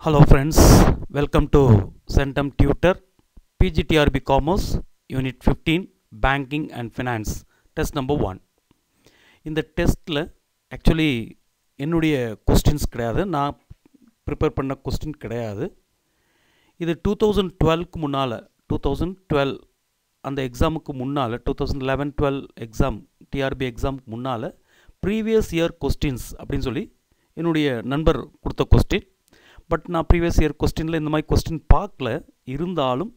Hello friends, welcome to Centum Tutor PGTRB Commerce Unit 15 Banking and Finance Test number 1. இந்த டெஸ்ட்டில் actually என்னுடைய questions கிடையாது, நான் prepare பண்ண கொஸ்டின் கிடையாது. இது 2012க்கு முன்னால் 2012 அந்த எக்ஸாமுக்கு முன்னால் 2011-12 எக்ஸாம் டிஆர்பி எக்ஸாமுக்கு முன்னால் ப்ரீவியஸ் இயர் கொஸ்டின்ஸ் அப்படின்னு சொல்லி என்னுடைய நண்பர் கொடுத்த கொஸ்டின். பட் நான் ப்ரீவியஸ் இயர் கொஸ்டினில் இந்த மாதிரி கொஸ்டின் பார்க்கல, இருந்தாலும்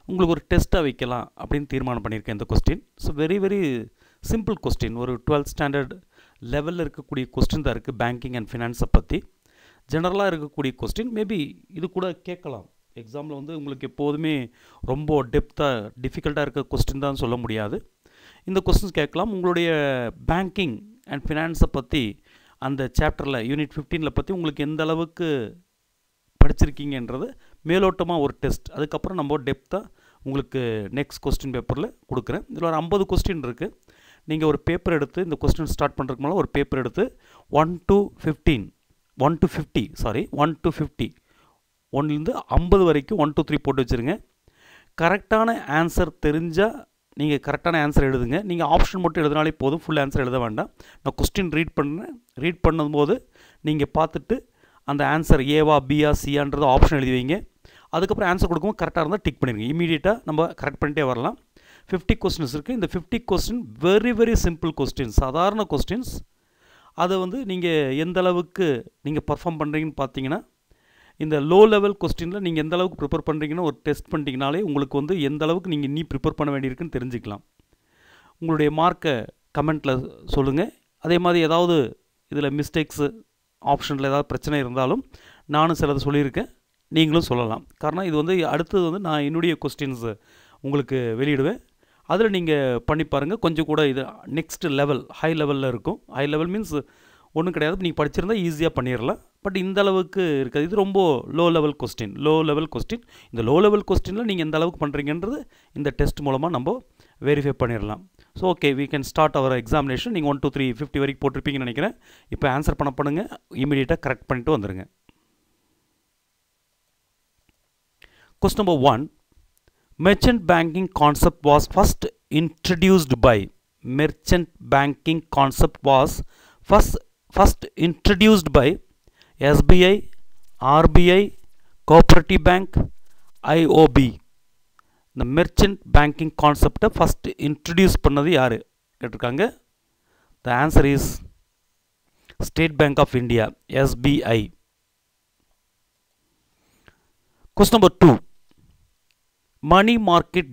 உங்களுக்கு ஒரு டெஸ்ட்டாக வைக்கலாம் அப்படின்னு தீர்மானம் பண்ணியிருக்கேன் இந்த question. So very simple question, ஒரு 12th ஸ்டாண்டர்ட் லெவலில் இருக்கக்கூடிய கொஸ்டின் தான் இருக்குது. பேங்கிங் அண்ட் ஃபினான்ஸை பற்றி ஜெனரலாக இருக்கக்கூடிய கொஸ்டின். மேபி இது கூட கேட்கலாம் எக்ஸாமில். வந்து உங்களுக்கு எப்போதுமே ரொம்ப டெப்த்தாக டிஃபிகல்ட்டாக இருக்க கொஸ்டின் தான் சொல்ல முடியாது. இந்த கொஸ்டின்ஸ் கேட்கலாம். உங்களுடைய பேங்கிங் அண்ட் ஃபினான்ஸை பற்றி அந்த சாப்டரில் யூனிட் 15 பற்றி உங்களுக்கு எந்த அளவுக்கு படிச்சிருக்கீங்கன்றது மேலோட்டமாக ஒரு டெஸ்ட். அதுக்கப்புறம் நம்ம டெப்த்தாக உங்களுக்கு நெக்ஸ்ட் கொஸ்டின் பேப்பரில் கொடுக்குறேன். இதில் ஒரு 50 கொஸ்டின் இருக்குது. நீங்கள் ஒரு பேப்பர் எடுத்து இந்த கொஸ்டின் ஸ்டார்ட் பண்ணுறதுக்கு மேலே ஒரு பேப்பர் எடுத்து 1 to 50 ஒன்லேருந்து 50 வரைக்கும் 1 to 3 போட்டு வச்சுருங்க. கரெக்டான ஆன்சர் தெரிஞ்சால் நீங்கள் கரெக்டான ஆன்சர் எழுதுங்க. நீங்கள் ஆப்ஷன் மட்டும் எழுதினாலே போதும், ஃபுல் ஆன்சர் எழுத வேண்டாம். நான் கொஸ்டின் ரீட் பண்ணும்போது நீங்கள் பார்த்துட்டு அந்த ஆன்சர் ஏவா பியா சியான்றது ஆப்ஷன் எழுதி வைங்க. அதுக்கப்புறம் ஆன்சர் கொடுக்கும்போது கரெக்டாக இருந்தால் டிக் பண்ணிடுங்க. இமீடியட்டாக நம்ம கரெக்ட் பண்ணிட்டே வரலாம். 50 கொஸ்டின்ஸ் இருக்குது. இந்த 50 கொஸ்டின் வெரி சிம்பிள் கொஸ்டின்ஸ், சாதாரண கொஸ்டின்ஸ். அதை வந்து நீங்கள் எந்த அளவுக்கு நீங்கள் பர்ஃபார்ம் பண்ணுறீங்கன்னு பார்த்தீங்கன்னா, இந்த லோ லெவல் கொஸ்டினில் நீங்கள் எந்த அளவுக்கு ப்ரிப்பேர் பண்ணுறீங்கன்னு ஒரு டெஸ்ட் பண்ணிட்டீங்கனாலே உங்களுக்கு வந்து எந்த அளவுக்கு நீங்கள் இன்னி ப்ரிப்பேர் பண்ண வேண்டியிருக்குன்னு தெரிஞ்சுக்கலாம். உங்களுடைய மார்க்கை கமெண்ட்டில் சொல்லுங்கள். அதே மாதிரி ஏதாவது இதில் மிஸ்டேக்ஸு ஆப்ஷனில் ஏதாவது பிரச்சனை இருந்தாலும் நானும் சிலது சொல்லியிருக்கேன், நீங்களும் சொல்லலாம். காரணம் இது வந்து அடுத்தது வந்து நான் என்னுடைய கொஸ்டின்ஸு உங்களுக்கு வெளியிடுவேன். அதில் நீங்கள் பண்ணி பாருங்கள். கொஞ்சம் கூட இது நெக்ஸ்ட் லெவல் ஹை லெவலில் இருக்கும். ஹை லெவல் மீன்ஸ் ஒன்றும் கிடையாது, நீங்கள் படிச்சிருந்தால் ஈஸியாக பண்ணிடலாம். பட் இந்த அளவுக்கு இருக்காது. இது ரொம்ப லோ லெவல் கொஸ்டின். இந்த லோ லெவல் கொஸ்டினில் நீங்கள் எந்த அளவுக்கு பண்ணுறீங்கன்றது இந்த டெஸ்ட் மூலமாக நம்ம வெரிஃபை பண்ணிடலாம். So okay, we can start our examination. நீங்கள் 1 to 3 50 வரைக்கும் போட்டிருப்பீங்கன்னு நினைக்கிறேன். இப்போ ஆன்சர் பண்ணுங்க, இமீடியட்டாக கரெக்ட் பண்ணிட்டு வந்துடுங்க. Question number 1. Merchant banking concept was first introduced by SBI, RBI, Cooperative Bank, IOB. இந்த மெர்ச்சன்ட் பேங்கிங் கான்செப்டை ஃபஸ்ட் இன்ட்ரடியூஸ் பண்ணது யார் கேட்டிருக்காங்க. The answer is State bank of India, SBI. Question number 2. Money market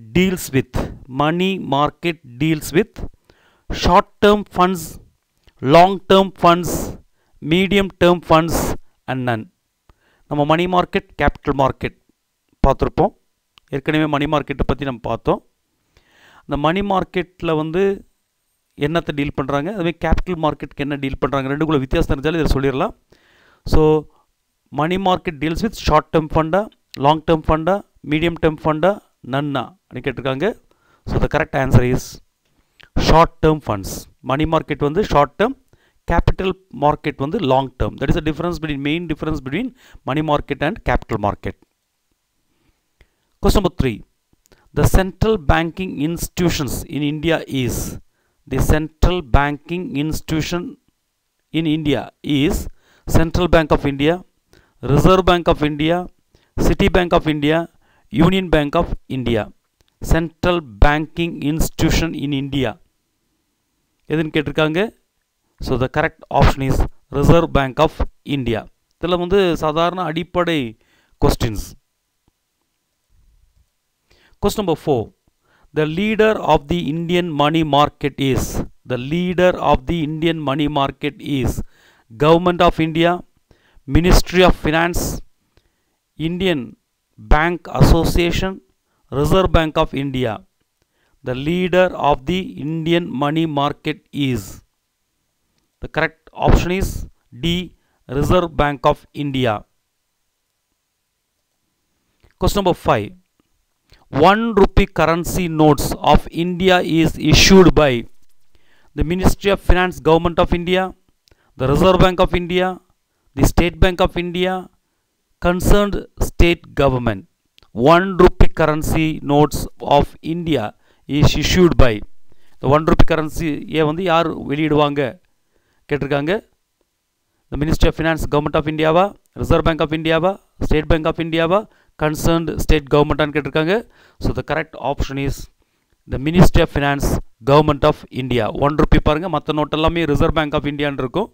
deals with short term funds, long term funds, medium term funds and none. நம்ம money market, capital market பார்த்துருப்போம். ஏற்கனவே மணி மார்க்கெட்டை பற்றி நம்ம பார்த்தோம். இந்த மணி மார்க்கெட்டில் வந்து என்னத்தை டீல் பண்ணுறாங்க, அதுமாதிரி கேபிட்டல் மார்க்கெட்டுக்கு என்ன டீல் பண்ணுறாங்க, ரெண்டுக்குள்ள வித்தியாசம் தெரிஞ்சாலும் இதை சொல்லிடலாம். So money market deals with short term ஃபண்டா, லாங் டேர்ம் ஃபண்டா, மீடியம் டேர்ம் ஃபண்டா, நன்னா அப்படின்னு கேட்டிருக்காங்க. So the correct answer is short term funds. Money market வந்து ஷார்ட் டேர்ம், கேபிட்டல் மார்க்கெட் வந்து long term. That is a main difference between money market and capital market. Question number 3. The central banking institutions in India is Central Bank of India, Reserve Bank of India, City Bank of India, Union Bank of India. Central banking institution in India எதுன்னு கேட்டிருக்காங்க. So the correct option is Reserve bank of India. இதில் வந்து சாதாரண அடிப்படை questions. Question number 4. The leader of the Indian money market is Government of India, Ministry of Finance, Indian Bank Association, Reserve Bank of India. The leader of the Indian money market is. The correct option is D, Reserve Bank of India. Question number 5. 1 rupee currency notes of India is issued by the Ministry of Finance, Government of India, the Reserve Bank of India, the State Bank of India, concerned state government 1 rupee currency notes of India is issued by the 1 rupee currency வந்து யார் வெளியிடுவாங்க கேட்டிருக்காங்க. the Ministry of Finance, Government of India-வா, Reserve Bank of India-வா, State Bank of India-வா, concerned state government-ஆன்னு கேட்டிருக்காங்க. so the correct option is the Ministry of Finance, Government of India. 1 rupee பாருங்க, மற்ற note எல்லாமே Reserve Bank of India-ன்னு இருக்கும்.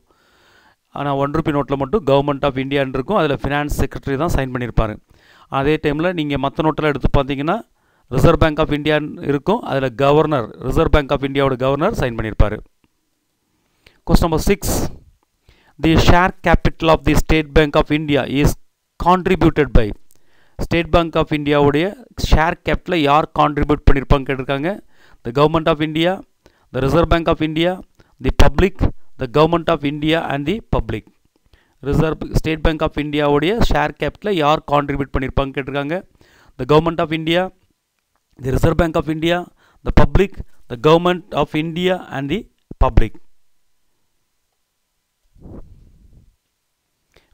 ஆனால் 1 rupee நோட்டில் மட்டும் government of இந்தியான்னு இருக்கும். அதில் ஃபினான்ஸ் செக்ரட்டரி தான் சைன் பண்ணியிருப்பார். அதே டைமில் நீங்கள் மற்ற நோட்டில் எடுத்து பார்த்தீங்கன்னா ரிசர்வ் பேங்க் ஆஃப் இந்தியான்னு இருக்கும். அதில் கவர்னர், ரிசர்வ் பேங்க் ஆஃப் இந்தியாவோட கவர்னர் சைன் பண்ணியிருப்பார். Question number 6. The share capital of the State bank of India is contributed by. State bank of இந்தியாவுடைய ஷேர் கேபிட்டலை யார் கான்ட்ரிபியூட் பண்ணியிருப்பாங்க கேட்டிருக்காங்க. The government of India, the Reserve bank of India, the public, the government of India and the public. Reserve State Bank of India உடைய share capital யார் contribute பண்ணியிருப்பாங்க கேட்டிருக்காங்க. The government of India, the Reserve Bank of India, the public, the government of India and the public.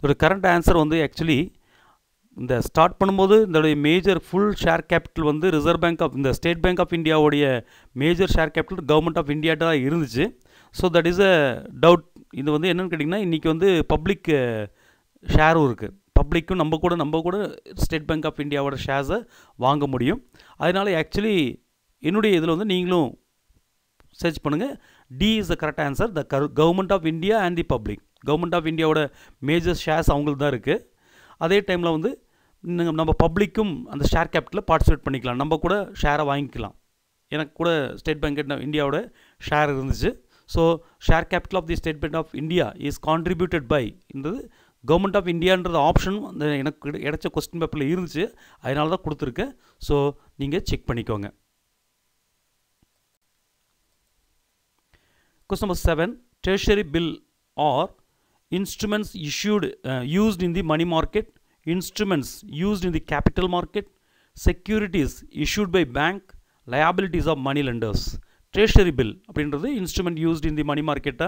ஒரு current answer வந்து actually இந்த start பண்ணும்போது இதோடைய major full share capital வந்து ரிசர்வ் பேங்க் ஆஃப் இந்த ஸ்டேட் பேங்க் ஆஃப் இந்தியாவுடைய major share capital government of இந்தியாட்ட தான் இருந்துச்சு. So that is a doubt. இது வந்து என்னென்னு கேட்டிங்கன்னா இன்றைக்கி வந்து பப்ளிக் ஷேரும் இருக்குது. பப்ளிக்கும் நம்ம கூட ஸ்டேட் பேங்க் ஆஃப் இந்தியாவோட ஷேர்ஸை வாங்க முடியும். அதனால் ஆக்சுவலி என்னுடைய இதில் வந்து நீங்களும் சர்ச் பண்ணுங்கள். D is the correct answer. The government of India and the public. Government of இந்தியாவோட மேஜர் ஷேர்ஸ் அவங்களுக்கு தான் இருக்குது. அதே டைமில் வந்து நம்ம பப்ளிக்கும் அந்த ஷேர் கேபிட்டலில் பார்ட்டிசிபேட் பண்ணிக்கலாம். நம்ம கூட ஷேரை வாங்கிக்கலாம். எனக்கு கூட ஸ்டேட் பேங்க் இந்தியாவோட ஷேர் இருந்துச்சு. So share capital of the State bank of India is contributed by என்றது கவர்மெண்ட் ஆஃப் இந்தியான்றது ஆப்ஷன் அந்த எனக்கு கிடைச்ச கொஸ்டின் பேப்பரில் இருந்துச்சு. அதனால தான் கொடுத்துருக்கேன். ஸோ நீங்கள் செக் பண்ணிக்கோங்க. Question number 7. Treasury bill or instruments used in the money market, instruments used in the capital market, securities issued by bank, liabilities of money lenders. Treasury bill அப்படின்றது instrument used in the money market,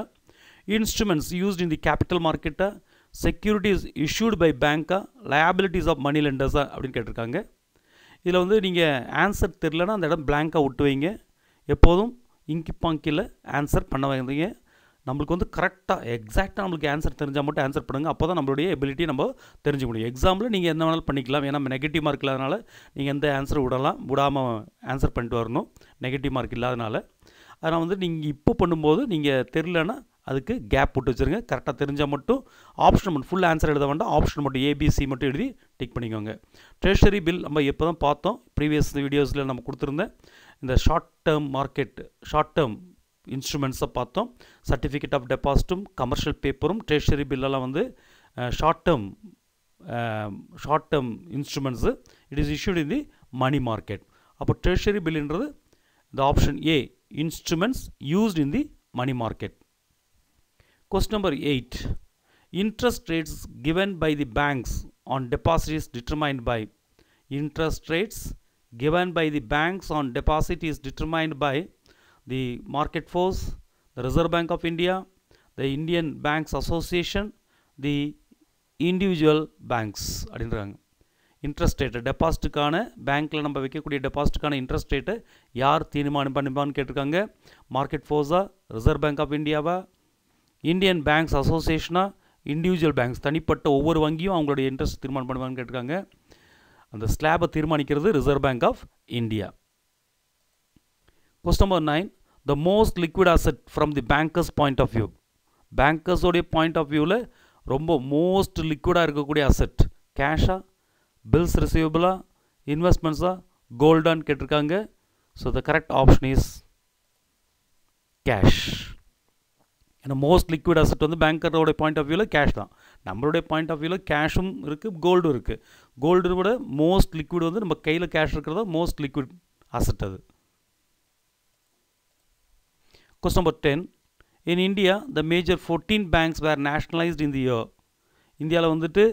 instruments used in the capital market, securities issued by bank, liabilities of money lenders அப்படின்னு கேட்டிருக்காங்க. இதில் வந்து நீங்கள் answer தெரியலன்னா அந்த இடம் பிளாங்காக விட்டு வைங்க. எப்போதும் இங்கி பாங்கியில் ஆன்சர் பண்ண வைங்க. நம்மளுக்கு வந்து கரெக்டாக எக்ஸாக்டாக நம்மளுக்கு ஆன்சர் தெரிஞ்சால் மட்டும் ஆன்சர் பண்ணுங்கள். அப்போ தான் நம்மளுடைய எபிலிட்டி நம்ம தெரிஞ்சுக்க முடியும். எக்ஸாம்பிள் நீங்கள் என்ன வேணாலும் பண்ணிக்கலாம். ஏன்னா நெகட்டிவ் மார்க் இல்லாதனால நீங்கள் எந்த ஆன்சர் விடாமல் ஆன்சர் பண்ணிட்டு வரணும். நெகட்டிவ் மார்க் இல்லாதனால. அதனால் வந்து நீங்கள் இப்போ பண்ணும்போது நீங்கள் தெரியலன்னா அதுக்கு கேப் போட்டு வச்சுருங்க. கரெக்டாக தெரிஞ்சால் மட்டும் ஆப்ஷன் மட்டும் ஃபுல் ஆன்சர் எழுத வேண்டாம். ஆப்ஷன் மட்டும் ஏபிசி மட்டும் எழுதி டிக் பண்ணிக்கோங்க. ட்ரெஷரி பில் நம்ம எப்போ தான் பார்த்தோம், ப்ரீவியஸ் வீடியோஸில் நம்ம கொடுத்துருந்தேன். இந்த ஷார்ட் டேர்ம் இன்ஸ்ட்ருமெண்ட்ஸை பார்த்தோம். சர்டிஃபிகேட் ஆஃப் டெபாசிட்டும் கமர்ஷியல் பேப்பரும் ட்ரெஷரி பில்லெல்லாம் வந்து short term instruments. It is issued in the money market. அப்போ ட்ரெஷரி பில்லுன்றது the option A, instruments used in the money market. Question number 8. Interest rates given by the banks on deposit is determined by. Interest rates given by the banks on deposit is determined by the market force, the Reserve Bank of India, the Indian Banks Association, the individual banks அப்படின்றாங்க. Interest rate டெபாசிட்டுக்கான பேங்க்கில் நம்ம வைக்கக்கூடிய டெபாசிட்டுக்கான interest ரேட்டை யார் தீர்மானம் பண்ணிப்பான்னு கேட்டிருக்காங்க. Market ஃபோர்ஸா, ரிசர்வ் பேங்க் ஆஃப் இந்தியாவா, இந்தியன் பேங்க்ஸ் அசோசியேஷனா, இண்டிவிஜுவல் பேங்க்ஸ் தனிப்பட்ட ஒவ்வொரு வங்கியும் அவங்களுடைய இன்ட்ரெஸ்ட் தீர்மானம் பண்ணுவான்னு கேட்டிருக்காங்க. அந்த ஸ்லாபை தீர்மானிக்கிறது reserve bank of India. Question number 9. The most liquid asset from the bankers point of view. பேங்கர்ஸோடைய பாயிண்ட் ஆஃப் வியூவில் ரொம்ப மோஸ்ட் லிக்விடாக இருக்கக்கூடிய அசெட் கேஷா, பில்ஸ் ரிசீவபிளா, இன்வெஸ்ட்மெண்ட்ஸா, கோல்டான்னு கேட்டிருக்காங்க. So the correct option is cash. ஏன்னா மோஸ்ட் லிக்விட் அசெட் வந்து பேங்கரோட பாயிண்ட் ஆஃப் வியூவில் cash தான். நம்மளுடைய பாயிண்ட் ஆஃப் வியூவில் கேஷும் இருக்குது, கோல்டும் இருக்குது. கோல்டு விட மோஸ்ட் லிக்விட் வந்து நம்ம கையில் கேஷ் இருக்கிறதா மோஸ்ட் லிக்விட் அசெட் அது. Question number 10. In India, the major 14 banks were nationalized in the year. இந்தியாவில் வந்துட்டு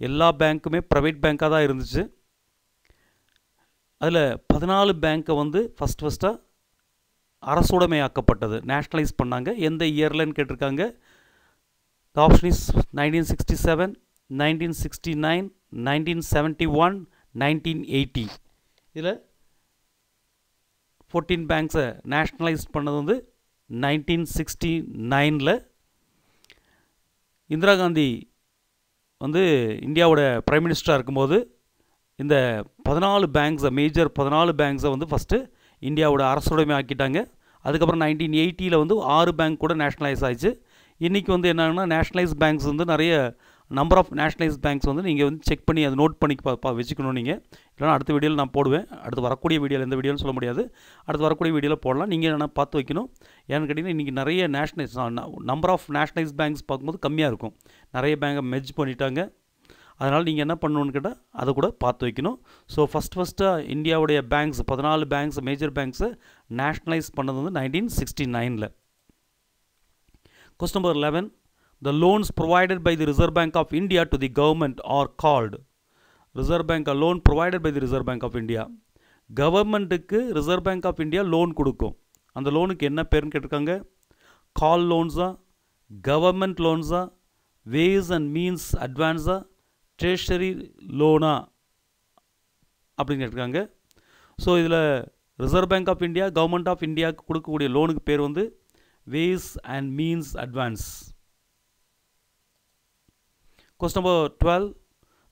எல்லா பேங்க்குமே ப்ரைவேட் பேங்காக தான் இருந்துச்சு. அதில் 14 பேங்க்கை வந்து ஃபஸ்ட்டாக அரசுடைமையாக்கப்பட்டது, நேஷ்னலைஸ் பண்ணாங்க. எந்த இயர்லன்னு கேட்டிருக்காங்க. The option is 1967, 1969, 1971, 1980. இதில் 14 பேங்க்ஸை நேஷ்னலைஸ் பண்ணது வந்து 1969. இந்திரா காந்தி வந்து இந்தியாவோட பிரைம் மினிஸ்டராக இருக்கும்போது இந்த 14 பேங்க்ஸை மேஜர் 14 பேங்க்ஸை வந்து ஃபஸ்ட்டு இந்தியாவோட அரசுடைமை ஆக்கிட்டாங்க. அதுக்கப்புறம் 1980 வந்து 6 பேங்க் கூட நேஷ்னலைஸ் ஆயிடுச்சு. இன்றைக்கி வந்து என்னன்னா நேஷ்னலைஸ் பேங்க்ஸ் வந்து நிறைய நம்பர் ஆஃப் நேஷ்னலைஸ் பேங்க்ஸ் வந்து நீங்கள் வந்து செக் பண்ணி அதை நோட் பண்ணி வச்சுக்கணும். நீங்கள் இல்லைனா அடுத்த வீடியோவில் நான் போடுவேன். அடுத்து வரக்கூடிய வீடியோவில் எந்த வீடியோன்னு சொல்ல முடியாது, அடுத்து வரக்கூடிய வீடியோவில் போடலாம். நீங்கள் என்னென்னா பார்த்து வைக்கணும். ஏன்னு கேட்டிங்கன்னா இன்றைக்கி நிறைய nationalise number of nationalise banks பார்க்கும்போது கம்மியாக இருக்கும். நிறைய பேங்கை மெர்ஜ் பண்ணிட்டாங்க. அதனால் நீங்கள் என்ன பண்ணணுன்னு கேட்டால் அதை கூட பார்த்து வைக்கணும். ஸோ ஃபஸ்ட்டாக இந்தியாவுடைய பேங்க்ஸ் 14 பேங்க்ஸ் மேஜர் பேங்க்ஸை நேஷ்னலைஸ் பண்ணது வந்து 1969. Question number 11. The loans provided by the Reserve Bank of India to the government are called. Reserve Bank loan provided by the Reserve Bank of India. கவர்மெண்ட்டுக்கு Reserve bank of India loan கொடுக்கும். அந்த லோனுக்கு என்ன பேருன்னு கேட்டிருக்காங்க. Call லோன்ஸா, government லோன்ஸா, ways and means அட்வான்ஸா, ட்ரெஷரி லோனா அப்படின்னு கேட்டிருக்காங்க. ஸோ இதில் Reserve bank of India government of இந்தியாவுக்கு கொடுக்கக்கூடிய லோனுக்கு பேர் வந்து ways and means advance. Question number 12.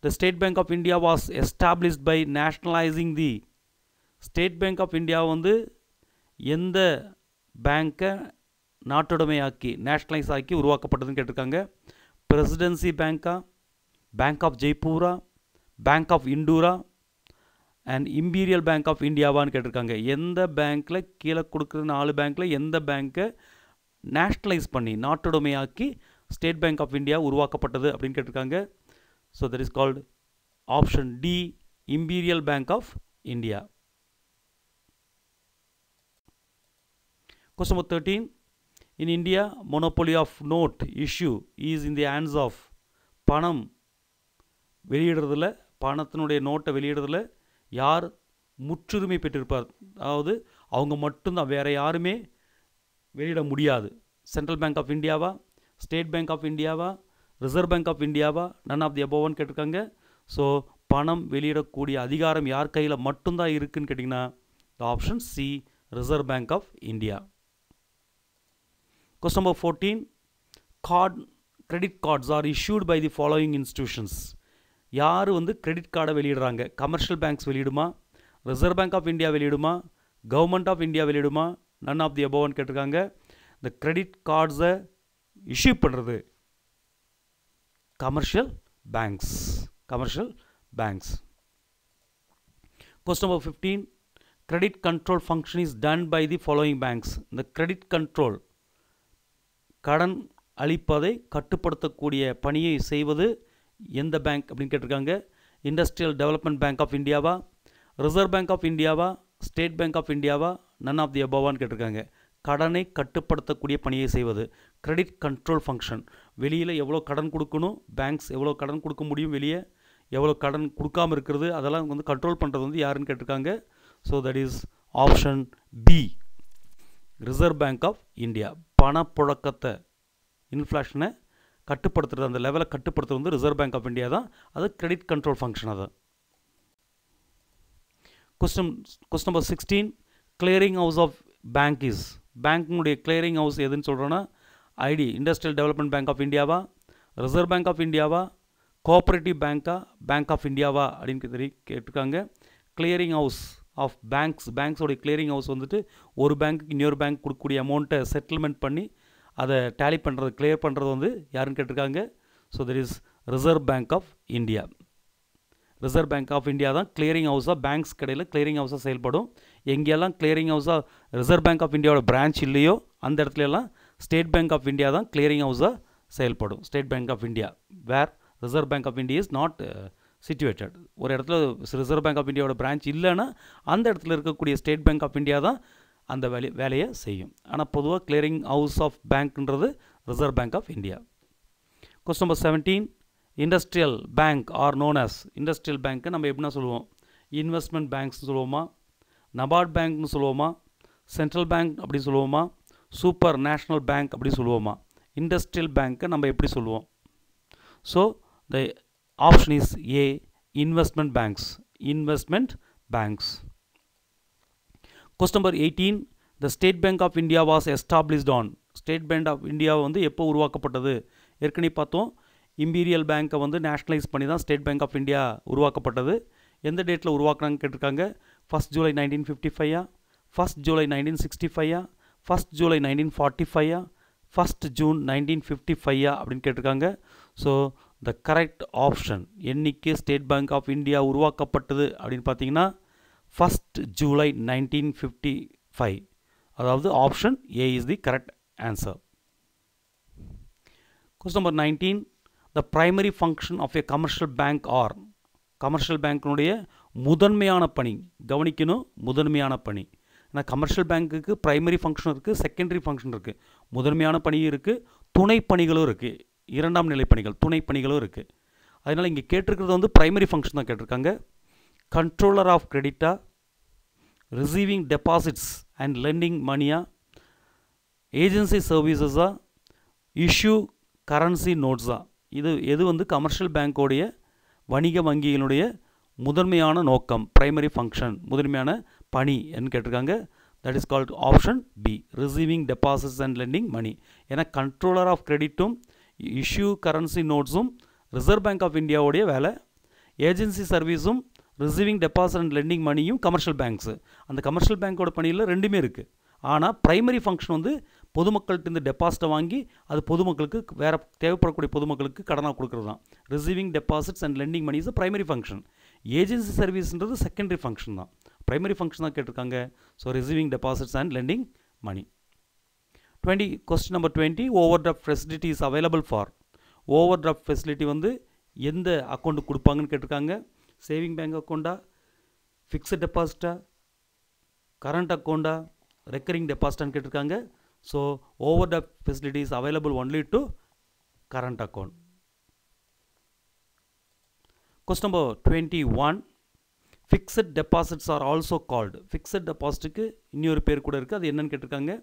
The State Bank of India was established by nationalizing the. State Bank of India வந்து எந்த பேங்க்கை நாட்டுடைமையாக்கி நேஷ்னலைஸ் ஆக்கி உருவாக்கப்பட்டதுன்னு கேட்டிருக்காங்க. பிரசிடென்சி பேங்க்கா, பேங்க் ஆஃப் ஜெய்ப்பூரா, பேங்க் ஆஃப் இண்டூரா அண்ட் இம்பீரியல் பேங்க் ஆஃப் இந்தியாவான்னு கேட்டிருக்காங்க. எந்த பேங்க்கில் கீழே கொடுக்குற 4 பேங்க்கில் எந்த பேங்க்கை நேஷ்னலைஸ் பண்ணி நாட்டுடைமையாக்கி ஸ்டேட் பேங்க் ஆஃப் இந்தியா உருவாக்கப்பட்டது அப்படின்னு கேட்டிருக்காங்க. So that is called option D, Imperial bank of India. Question number 13. In India, monopoly of note issue is in the hands of. பணம் வெளியிடுறதுல, பணத்தினுடைய நோட்டை வெளியிடுறதுல யார் முற்றுரிமை பெற்றிருப்பார், அதாவது அவங்க மட்டும்தான், வேறு யாருமே வெளியிட முடியாது. சென்ட்ரல் பேங்க் ஆஃப் இந்தியாவா, ஸ்டேட் பேங்க் ஆஃப் இந்தியாவா, ரிசர்வ் பேங்க் ஆஃப் இந்தியாவா, நன் ஆஃப் தி அபோவ்னு கேட்டிருக்காங்க. ஸோ பணம் வெளியிடக்கூடிய அதிகாரம் யார் கையில் மட்டும்தான் இருக்குதுன்னு கேட்டிங்கன்னா option C, Reserve bank of India. Question number 14. Credit cards are issued by the following institutions. யார் வந்து கிரெடிட் கார்டை வெளியிடுறாங்க? கமர்ஷியல் பேங்க்ஸ் வெளியிடுமா, ரிசர்வ் பேங்க் ஆஃப் இந்தியா வெளியிடுமா, கவர்மெண்ட் ஆஃப் இந்தியா வெளியிடுமா, நன் ஆஃப் தி அபோவ்னு கேட்டிருக்காங்க. இந்த கிரெடிட் கார்ட்ஸை இஷ்யூ பண்ணுறது commercial banks. Question number 15. Credit control function is done by the following banks. இந்த கிரெடிட் கண்ட்ரோல், கடன் அளிப்பதை கட்டுப்படுத்தக்கூடிய பணியை செய்வது எந்த பேங்க் அப்படின்னு கேட்டிருக்காங்க. இண்டஸ்ட்ரியல் டெவலப்மெண்ட் பேங்க் ஆஃப் இந்தியாவா, ரிசர்வ் பேங்க் ஆஃப் இந்தியாவா, ஸ்டேட் பேங்க் ஆஃப் இந்தியாவா, நன் ஆஃப் தி அபோவான்னு கேட்டிருக்காங்க. கடனை கட்டுப்படுத்தக்கூடிய பணியை செய்வது கிரெடிட் கண்ட்ரோல் ஃபங்க்ஷன். வெளியில் எவ்வளோ கடன் கொடுக்கணும், பேங்க்ஸ் எவ்வளோ கடன் கொடுக்க முடியும், வெளியே எவ்வளோ கடன் கொடுக்காமல் இருக்கிறது, அதெல்லாம் வந்து கண்ட்ரோல் பண்ணுறது வந்து யாருன்னு கேட்டிருக்காங்க. So that is option B, Reserve bank of India. பணப்புழக்கத்தை, இன்ஃப்ளேஷனை கட்டுப்படுத்துறது, அந்த லெவலை கட்டுப்படுத்துறது வந்து ரிசர்வ் பேங்க் ஆஃப் இந்தியா தான். அது கிரெடிட் கண்ட்ரோல் ஃபங்க்ஷன். அது question number 16. Clearing house of bank is. பேங்க்கினுடைய கிளியரிங் ஹவுஸ் எதுன்னு சொல்கிறோன்னா ஐடி, இண்டஸ்ட்ரியல் டெவலப்மெண்ட் பேங்க் ஆஃப் இந்தியாவா, ரிசர்வ் பேங்க் ஆஃப் இந்தியாவா, கோஆப்ரேட்டிவ் பேங்க்கா, பேங்க் ஆஃப் இந்தியாவா அப்படின்னு கேட்டிருக்காங்க. கிளியரிங் ஹவுஸ் ஆஃப் பேங்க்ஸோடைய கிளியரிங் ஹவுஸ் வந்துட்டு ஒரு பேங்க்குக்கு இன்னொரு பேங்க் கொடுக்கக்கூடிய அமௌண்ட்டை செட்டில்மெண்ட் பண்ணி அதை டேலி பண்ணுறது, கிளியர் பண்ணுறது வந்து யாருன்னு கேட்டிருக்காங்க. So that is Reserve bank of India. Reserve bank of India தான் கிளியரிங் ஹவுஸாக பேங்க்ஸ் கடையில் கிளியரிங் ஹவுஸாக செயல்படும். எங்கெல்லாம் கிளியரிங் ஹவுஸாக ரிசர்வ் பேங்க் ஆஃப் இந்தியாவோட பிரான்ச் இல்லையோ அந்த இடத்துலலாம் ஸ்டேட் பேங்க் ஆஃப் இந்தியா தான் கிளியரிங் ஹவுஸாக செயல்படும். State bank of India where Reserve bank of India is not situated. ஒரு இடத்துல ரிசர்வ் பேங்க் ஆஃப் இந்தியாவோட பிரான்ச் இல்லைன்னா அந்த இடத்துல இருக்கக்கூடிய ஸ்டேட் பேங்க் ஆஃப் இந்தியா தான் அந்த வேலையை செய்யும். ஆனால் பொதுவாக கிளியரிங் ஹவுஸ் ஆஃப் பேங்க்ன்றது reserve bank of India. Question number 17. Industrial bank are known as. Industrial பேங்க்கை நம்ம எப்படின்னா சொல்லுவோம், இன்வெஸ்ட்மெண்ட் பேங்க்ஸ்னு சொல்லுவோமா, நபார்ட் பேங்க்னு சொல்லுவோமா, சென்ட்ரல் பேங்க் அப்படி சொல்லுவோமா, சூப்பர் நேஷ்னல் பேங்க் அப்படி சொல்லுவோமா. இண்டஸ்ட்ரியல் பேங்க்கை நம்ம எப்படி சொல்லுவோம்? So the Option is A, investment banks. Investment banks. Question number 18. The State Bank of India was established on. State Bank of India வந்து எப்போ உருவாக்கப்பட்டது? ஏற்கனவே பார்த்தோம், இம்பீரியல் பேங்க்கை வந்து நேஷ்னலைஸ் பண்ணி தான் ஸ்டேட் பேங்க் ஆஃப் இந்தியா உருவாக்கப்பட்டது. எந்த டேட்டில் உருவாக்குனாங்க கேட்டிருக்காங்க. 1 ஜூலை 1955, 1 ஜூலை 1965, 1 ஜூலை 1945, 1 ஜூன் 1955 அப்படின்னு கேட்டிருக்காங்க. ஸோ த கரெக்ட் ஆப்ஷன் என்னைக்கு ஸ்டேட் பேங்க் ஆஃப் இந்தியா உருவாக்கப்பட்டது அப்படின்னு பார்த்தீங்கன்னா 1 ஜூலை 1955. அதாவது option A is the correct answer. Question number 19. The primary function of a commercial bank are. Commercial பேங்க்கினுடைய முதன்மையான பணி கவனிக்கணும். முதன்மையான பணி ஏன்னா கமர்ஷியல் பேங்க்குக்கு ப்ரைமரி ஃபங்க்ஷன் இருக்குது, செகண்டரி ஃபங்க்ஷன் இருக்குது. முதன்மையான பணியும் இருக்குது, துணை பணிகளும் இருக்குது. இரண்டாம் நிலை பணிகள் துணை பணிகளும் இருக்குது. அதனால் இங்கே கேட்டிருக்கிறது வந்து ப்ரைமரி ஃபங்க்ஷன் தான் கேட்டிருக்காங்க. கண்ட்ரோலர் ஆஃப் கிரெடிட்டா, ரிசீவிங் டெபாசிட்ஸ் அண்ட் லெண்டிங் மணியா, ஏஜென்சி சர்வீசஸா, இஷ்யூ கரன்சி நோட்ஸா. எது வந்து கமர்ஷியல் பேங்க்கோடைய வணிக வங்கிகளுடைய முதன்மையான நோக்கம், ப்ரைமரி ஃபங்க்ஷன், முதன்மையான பணி என்று கேட்டிருக்காங்க. That is called option B, receiving deposits and lending money. ஏன்னா கண்ட்ரோலர் ஆஃப் கிரெடிட்டும் இஷ்யூ கரன்சி நோட்ஸும் ரிசர்வ் பேங்க் ஆஃப் இந்தியாவுடைய வேலை. ஏஜென்சி சர்வீஸும் ரிசீவிங் டெபாசிட் அண்ட் லெண்டிங் மணியும் கமர்ஷியல் பேங்க்ஸு. அந்த கமர்ஷியல் பேங்க்கோட பணியில் ரெண்டுமே இருக்குது. ஆனால் ப்ரைமரி ஃபங்க்ஷன் வந்து பொதுமக்கள்கிட்ட இந்த டெபாசிட்டை வாங்கி அது பொதுமக்களுக்கு வேறு தேவைப்படக்கூடிய பொதுமக்களுக்கு கடனாக கொடுக்குறது தான். Receiving deposits and lending money is primary function. Agency சர்வீஸ்ன்றது செகண்டரி ஃபங்க்ஷன் தான். ப்ரைமரி ஃபங்க்ஷன் தான் கேட்டிருக்காங்க. So receiving deposits and lending money. 20. Question number 20. Overdraft facility is available for. Overdraft facility வந்து எந்த அக்கௌண்ட்டு கொடுப்பாங்கன்னு கேட்டிருக்காங்க. சேவிங் பேங்க் அக்கௌண்ட்டா, ஃபிக்ஸட் டெபாசிட்டா, கரண்ட் அக்கௌண்ட்டா, ரெக்கரிங் டெபாசிட்டான்னு கேட்டிருக்காங்க. So overdraft facility is available only to current account. Question number 21. Fixed deposits are also called. Fixed depositக்கு இன்னொரு பேர் கூட இருக்குது. அது என்னன்னு கேட்டிருக்காங்க.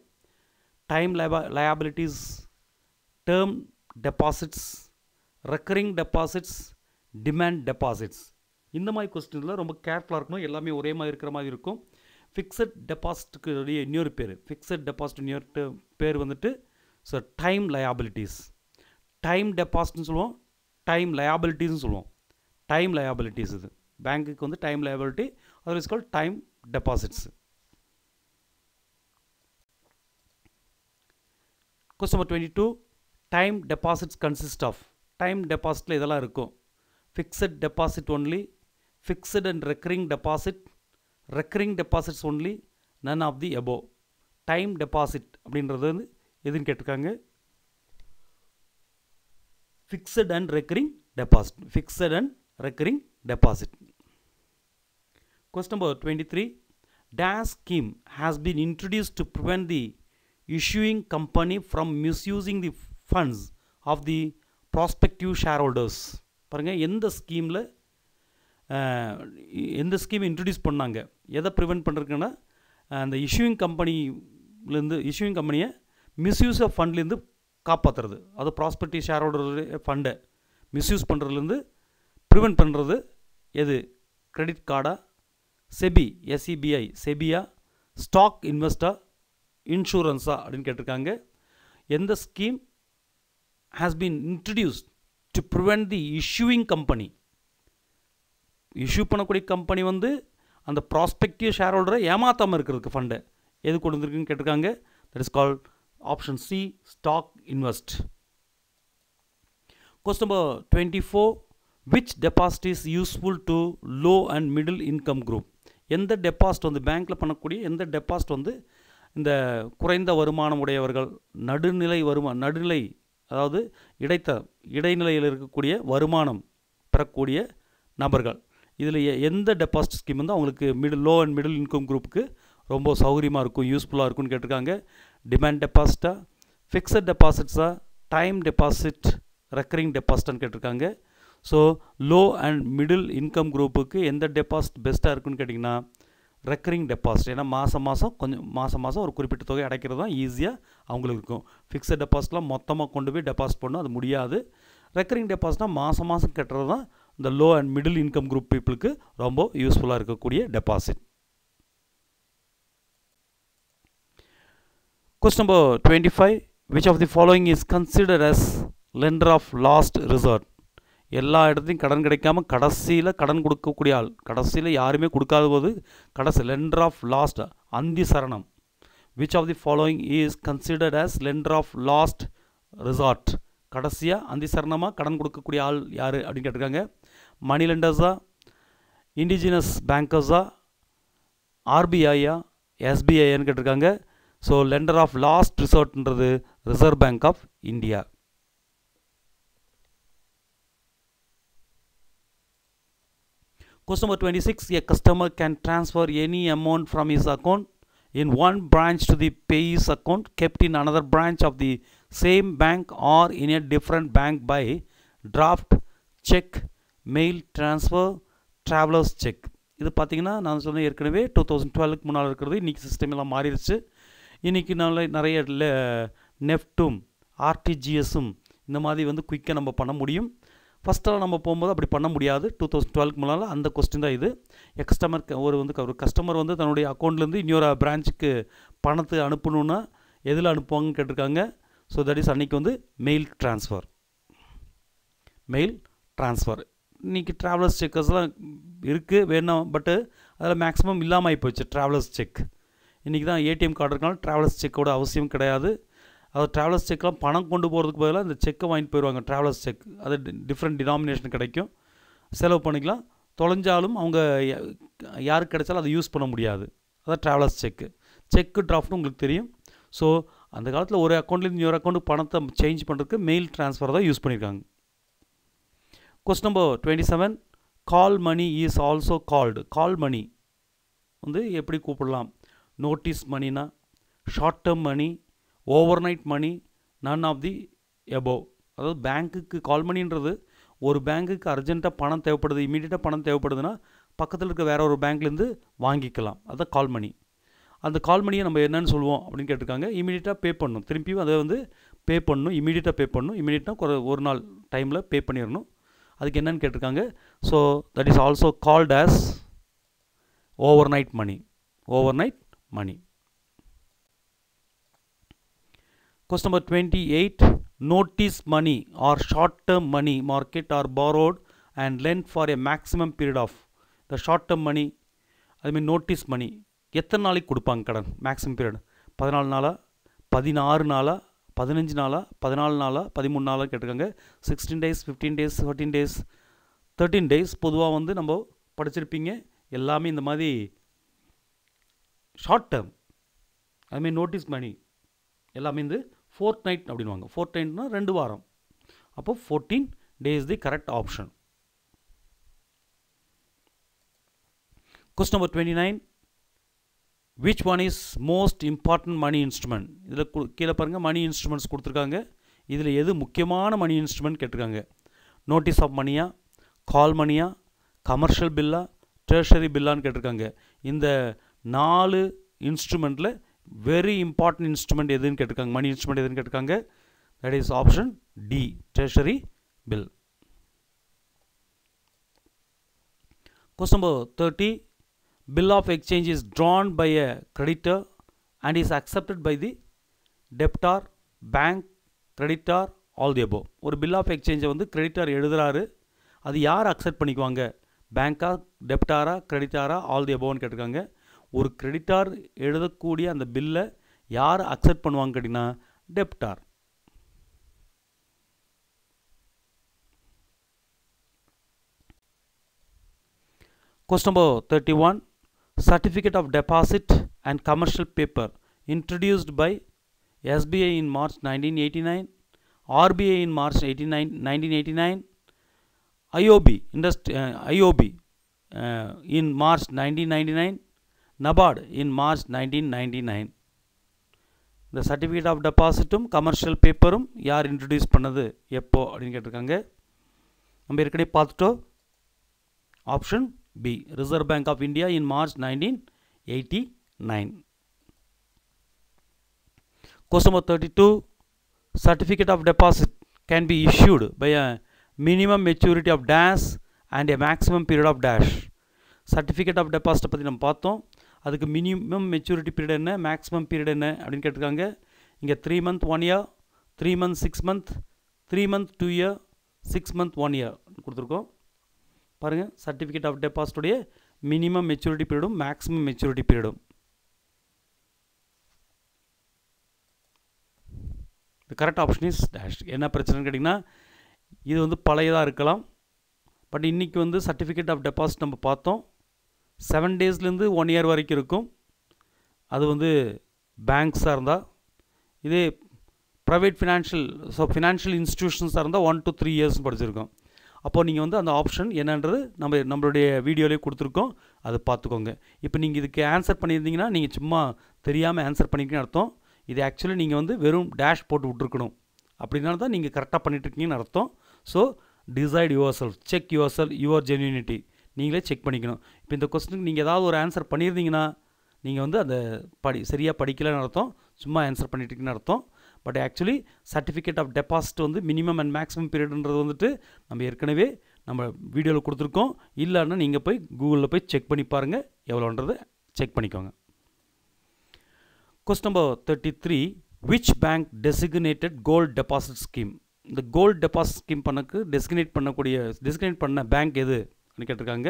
Time liabilities, term deposits, recurring deposits, demand deposits. இந்த மாதிரி கொஸ்டினில் ரொம்ப கேர்ஃபுல்லாக இருக்கணும். எல்லாமே ஒரே மாதிரி இருக்கிற மாதிரி இருக்கும். ஃபிக்ஸட் டெபாசிட்டுக்கு இன்னொரு பேர், ஃபிக்ஸட் டெபாசிட் இன்னொரு பேர் வந்துட்டு ஸோ டைம் லயபிலிட்டிஸ். டைம் டெபாசிட்னு சொல்லுவோம், டைம் லயபிலிட்டிஸ்னு சொல்லுவோம். டைம் லயபிலிட்டிஸ் இது பேங்க்குக்கு வந்து டைம் லயபிலிட்டி, அது is called time deposits. Question number 22. Time deposits consist of. Time depositல இதெல்லாம் இருக்கும். Fixed deposit only, fixed and recurring deposit, recurring deposits only, none of the above. Time deposit அப்படின்றது வந்து எதுன்னு கேட்டிருக்காங்க. Fixed and recurring deposit. Fixed and recurring deposit. Question number 23. Dash scheme has been introduced to prevent the issuing company from misusing the funds of the prospective shareholders. பாருங்க எந்த ஸ்கீமில் எந்த scheme introduce பண்ணாங்க, எதை ப்ரிவெண்ட் பண்ணுறதுக்குன்னா அந்த issuing கம்பெனியை misuse of ஃபண்ட்லேருந்து காப்பாற்றுறது. அது ப்ராஸ்பெக்டிவ் ஷேர் ஹோல்டருடைய ஃபண்டை மிஸ்யூஸ் பண்ணுறதுலேருந்து ப்ரிவெண்ட் பண்ணுறது எது? கிரெடிட் கார்டா, செபி எஸ்இபிஐ செபியா, ஸ்டாக் இன்வெஸ்டா, இன்சூரன்ஸா அப்படின்னு கேட்டிருக்காங்க. எந்த scheme has been introduced to prevent the issuing company, issue பண்ணக்கூடிய கம்பெனி வந்து அந்த ப்ராஸ்பெக்டிவ் ஷேர் ஹோல்டரை ஏமாற்றாமல் இருக்கிறதுக்கு ஃபண்டை எது கொண்டு வந்துருக்குன்னு கேட்டிருக்காங்க. That is called option C, stock invest. Question number 24. Which deposit is useful to low and middle income group? எந்த டெபாசிட் வந்து பேங்க்கில் பண்ணக்கூடிய எந்த டெபாசிட் வந்து இந்த குறைந்த வருமானம் உடையவர்கள், நடுநிலை அதாவது இடைநிலையில் இருக்கக்கூடிய வருமானம் பெறக்கூடிய நபர்கள், இதில் எந்த டெபாசிட் ஸ்கீம் வந்து அவங்களுக்கு லோ அண்ட் மிடில் இன்கம் குரூப்புக்கு ரொம்ப சௌகரியமாக இருக்கும், யூஸ்ஃபுல்லாக இருக்கும்னு கேட்டிருக்காங்க. டிமாண்ட் டெபாசிட்டா, ஃபிக்ஸட் டெபாசிட்ஸா, டைம் டெபாசிட், ரெக்கரிங் டெபாசிட்டான்னு கேட்டிருக்காங்க. So low and middle income குரூப்புக்கு எந்த டெபாசிட் பெஸ்ட்டாக இருக்குன்னு கேட்டிங்கன்னா ரெக்கரிங் டெபாசிட். ஏன்னா மாதம் மாதம் ஒரு குறிப்பிட்ட தொகை அடைக்கிறது தான் ஈஸியாக அவங்களுக்கு இருக்கும். ஃபிக்ஸட் டெபாசிட்லாம் மொத்தமாக கொண்டு போய் டெபாசிட் பண்ணணும், அது முடியாது. ரெக்கரிங் டெபாசிட்னா மாதம் கட்டுறது தான் இந்த low and middle income group பீப்புளுக்கு ரொம்ப யூஸ்ஃபுல்லாக இருக்கக்கூடிய deposit. Question number 25. Which of the following is considered as lender of last resort? எல்லா இடத்தையும் கடன் கிடைக்காம கடைசியில் கடன் கொடுக்கக்கூடிய ஆள், கடைசியில் யாருமே கொடுக்காத போது கடைசி lender of last, அந்தி சரணம். Which of the following is considered as lender of last resort? கடைசியாக அந்தி சரணமாக கடன் கொடுக்கக்கூடிய ஆள் யார் அப்படின்னு கேட்டிருக்காங்க. மணி லெண்டர்ஸா, இண்டிஜினஸ் பேங்கர்ஸா, ஆர்பிஐயா, எஸ்பிஐன்னு கேட்டிருக்காங்க. ஸோ லெண்டர் ஆஃப் லாஸ்ட் ரிசார்ட்ன்றது reserve bank of India. Question number 26. A customer can transfer any amount from his account in one branch to the payee's account kept in another branch of the same bank or in a different bank by draft, check, mail transfer, traveler's check. இது பார்த்தீங்கன்னா நான் சொன்ன ஏற்கனவே 2012க்கு முன்னால் இருக்கிறது. இன்றைக்கி system எல்லாம் மாறிடுச்சு. இன்றைக்கி நிறைய நெஃப்ட்டும் ஆர்டிஜிஎஸும் இந்த மாதிரி வந்து குயிக்காக நம்ம பண்ண முடியும். ஃபஸ்ட்டாக நம்ம போகும்போது அப்படி பண்ண முடியாது. 2012க்கு முன்னால் அந்த கொஸ்டின் தான் இது. ஒரு கஸ்டமர் வந்து தன்னுடைய அக்கௌண்ட்லேருந்து இன்னொரு பிரான்ச்சுக்கு பணத்தை அனுப்பணுன்னா எதில் அனுப்புவாங்கன்னு கேட்டிருக்காங்க. ஸோ தட் இஸ் அன்றைக்கி வந்து மெயில் ட்ரான்ஸ்ஃபர். இன்றைக்கி ட்ராவலர்ஸ் செக்கர்ஸ்லாம் இருக்குது வேணும், பட்டு அதில் மேக்ஸிமம் இல்லாமல் ஆகிப்போச்சு ட்ராவலர்ஸ் செக். இன்றைக்கி தான் ஏடிஎம் கார்டு இருக்கனால ட்ராவலர்ஸ் செக்கோட அவசியம் கிடையாது. அது ட்ராவலர்ஸ் செக்லாம் பணம் கொண்டு போகிறதுக்கு பதிலாக இந்த செக்கை வாங்கிட்டு போயிடுவாங்க. ட்ராவலர்ஸ் செக் அது டிஃப்ரெண்ட் டினாமினேஷன் கிடைக்கும், செலவு பண்ணிக்கலாம். தொலைஞ்சாலும் அவங்க யாருக்கு கிடைச்சாலும் அதை யூஸ் பண்ண முடியாது. அதான் ட்ராவலர்ஸ் செக்கு டிராஃப்ட்னு உங்களுக்கு தெரியும். ஸோ அந்த காலத்தில் ஒரு அக்கௌண்ட்லேருந்து இன்னொரு அக்கௌண்ட்டுக்கு பணத்தை சேஞ்ச் பண்ணுறதுக்கு மெயில் ட்ரான்ஸ்ஃபர் தான் யூஸ் பண்ணியிருக்காங்க. Question number 27. Call money is also called. Call money வந்து எப்படி கூப்பிடலாம்? நோட்டீஸ் மணினா, short term money, over night money, none of the above. அதாவது பேங்க்குக்கு கால் மணின்றது ஒரு பேங்க்குக்கு அர்ஜென்ட்டாக பணம் தேவைப்படுது, இமீடியட்டாக பணம் தேவைப்படுதுன்னா பக்கத்தில் இருக்க வேற ஒரு பேங்க்லேருந்து வாங்கிக்கலாம். அதுதான் கால் மணி. அந்த கால் மணியை நம்ம என்னென்னு சொல்லுவோம் அப்படின்னு கேட்டிருக்காங்க. இமீடியட்டாக பே பண்ணணும், திரும்பியும் அதை வந்து பே பண்ணணும், இமீடியட்டாக பே பண்ணணும். இமீடியட்டாக ஒரு நாள் டைமில் பே பண்ணிடணும். அதுக்கு என்னென்னு கேட்டிருக்காங்க. So that is also called as over night money. Question number 28. Notice money or short-term money market are borrowed and lent for a maximum period of. The short-term money, I mean notice money, எத்தனை நாளைக்கு கொடுப்பாங்க கடன்? Maximum period 14 நாளா, 16 நாளா, 15 நாளா, 14 நாளா, 13 நாளா கேட்டிருக்காங்க. 16 days, 15 days, 14 days, 13 days. பொதுவாக வந்து நம்ம படிச்சிருப்பீங்க எல்லாமே இந்த மாதிரி short term, I mean notice money எல்லாமே இந்த ஃபோர்த் நைட் அப்படின்வாங்க. ஃபோர்த் நைட்னா 2 வாரம். அப்போ 14 days the correct option. Question number 29. Which one is most important money instrument? இதில் கீழே பாருங்கள் மணி இன்ஸ்ட்ருமெண்ட்ஸ் கொடுத்துருக்காங்க. இதில் எது முக்கியமான மணி இன்ஸ்ட்ருமெண்ட் கேட்டிருக்காங்க. நோட்டீஸ் ஆஃப் மணியா, கால் மணியா, கமர்ஷியல் பில்லா, ட்ரெஷரி பில்லான்னு கேட்டிருக்காங்க. இந்த 4 இன்ஸ்ட்ருமெண்ட்டில் வெரி இம்பார்ட்டன்ட் இன்ஸ்ட்ருமெண்ட் எதுன்னு கேட்டிருக்காங்க, மணி இன்ஸ்ட்ருமெண்ட் எதுன்னு கேட்டிருக்காங்க. That is option D, treasury bill. Question number 30. Bill of exchange is drawn by a creditor and is accepted by the debtor, bank, creditor, all the above. ஒரு bill of எக்ஸ்சேஞ்சை வந்து creditor எழுதுறாரு, அது யார் accept பண்ணிக்குவாங்க? பேங்க்கா, டெப்டாரா, கிரெடிட்டாரா, all the அபோவ்னு கேட்டிருக்காங்க. ஒரு creditor எழுதக்கூடிய அந்த பில்லை யார் அக்செப்ட் பண்ணுவாங்க கேட்டிங்கன்னா டெப்டார். Question number 31. Certificate of deposit and commercial paper introduced by SBI in March 1989, RBI in March 1989, IOB in March 1999, NABARD in March 1999. இந்த சர்டிஃபிகேட் ஆஃப் டெபாசிட்டும் கமர்ஷியல் பேப்பரும் யார் இன்ட்ரடியூஸ் பண்ணது எப்போ அப்படின்னு கேட்டிருக்காங்க. நம்ம ஏற்கனவே பார்த்துட்டோம். Option B, Reserve Bank of India in March 1989. Question number 32. Certificate of deposit can be issued by a minimum maturity of dash and a maximum period of dash. Certificate of டெபாசிட்டை பற்றி நம்ம பார்த்தோம். அதுக்கு மினிமம் மெச்சூரிட்டி பீரியட் என்ன, maximum period என்ன அப்படின்னு கேட்டிருக்காங்க. இங்கே 3 month 1 year, 3 month 6 month, 3 month 2 year, 6 month 1 year கொடுத்துருக்கோம். பாருங்கள், சர்டிஃபிகேட் ஆஃப் டெபாசிட்டுடைய மினிமம் மெச்சூரிட்டி பீரியடும் மேக்ஸிமம் மெச்சூரிட்டி பீரியடும். The correct option is dash. என்ன பிரச்சனைன்னு கேட்டிங்கன்னா, இது வந்து பழையதாக இருக்கலாம். பட் இன்றைக்கி வந்து சர்டிஃபிகேட் ஆஃப் டெபாசிட் நம்ம பார்த்தோம் 7 daysலேருந்து 1 year வரைக்கும் இருக்கும். அது வந்து பேங்க்ஸாக இருந்தால். இதே ப்ரைவேட் ஃபினான்ஷியல் இன்ஸ்டிடியூஷன்ஸாக இருந்தால் 1 to 3 years படிச்சிருக்கோம். அப்போது நீங்கள் வந்து அந்த ஆப்ஷன் என்னன்றது நம்மளுடைய வீடியோலேயே கொடுத்துருக்கோம், அதை பார்த்துக்கோங்க. இப்போ நீங்கள் இதுக்கு ஆன்சர் பண்ணியிருந்தீங்கன்னா நீங்கள் சும்மா தெரியாமல் ஆன்சர் பண்ணியிருக்கீங்கன்னு அர்த்தம். இது ஆக்சுவலி நீங்கள் வந்து வெறும் டேஷ் போட்டு விட்ருக்கணும். அப்படின்னால தான் நீங்கள் கரெக்டாக பண்ணிட்டுருக்கீங்கன்னு அர்த்தம். So decide your self, check your self, your genuinity. நீங்களே செக் பண்ணிக்கணும். இப்போ இந்த கொஸ்டினுக்கு நீங்கள் ஏதாவது ஒரு ஆன்சர் பண்ணியிருந்தீங்கன்னா நீங்கள் வந்து அதை சரியாக படிக்கலைன்னு அர்த்தம், சும்மா ஆன்சர் பண்ணிட்டுருக்கீங்கன்னு அர்த்தம். But actually certificate of deposit வந்து மினிமம் அண்ட் மேக்ஸிமம் பீரியட்ன்றது வந்துட்டு நம்ம ஏற்கனவே நம்ம வீடியோவில் கொடுத்துருக்கோம். இல்லைன்னா நீங்கள் போய் கூகுளில் போய் செக் பண்ணி பாருங்கள், எவ்வளோன்றதை செக் பண்ணிக்கோங்க. Question number 33, which bank designated gold deposit scheme? இந்த கோல்டு டெபாசிட் ஸ்கீம் டெசிக்னேட் பண்ண பேங்க் எது அப்படின்னு கேட்டிருக்காங்க.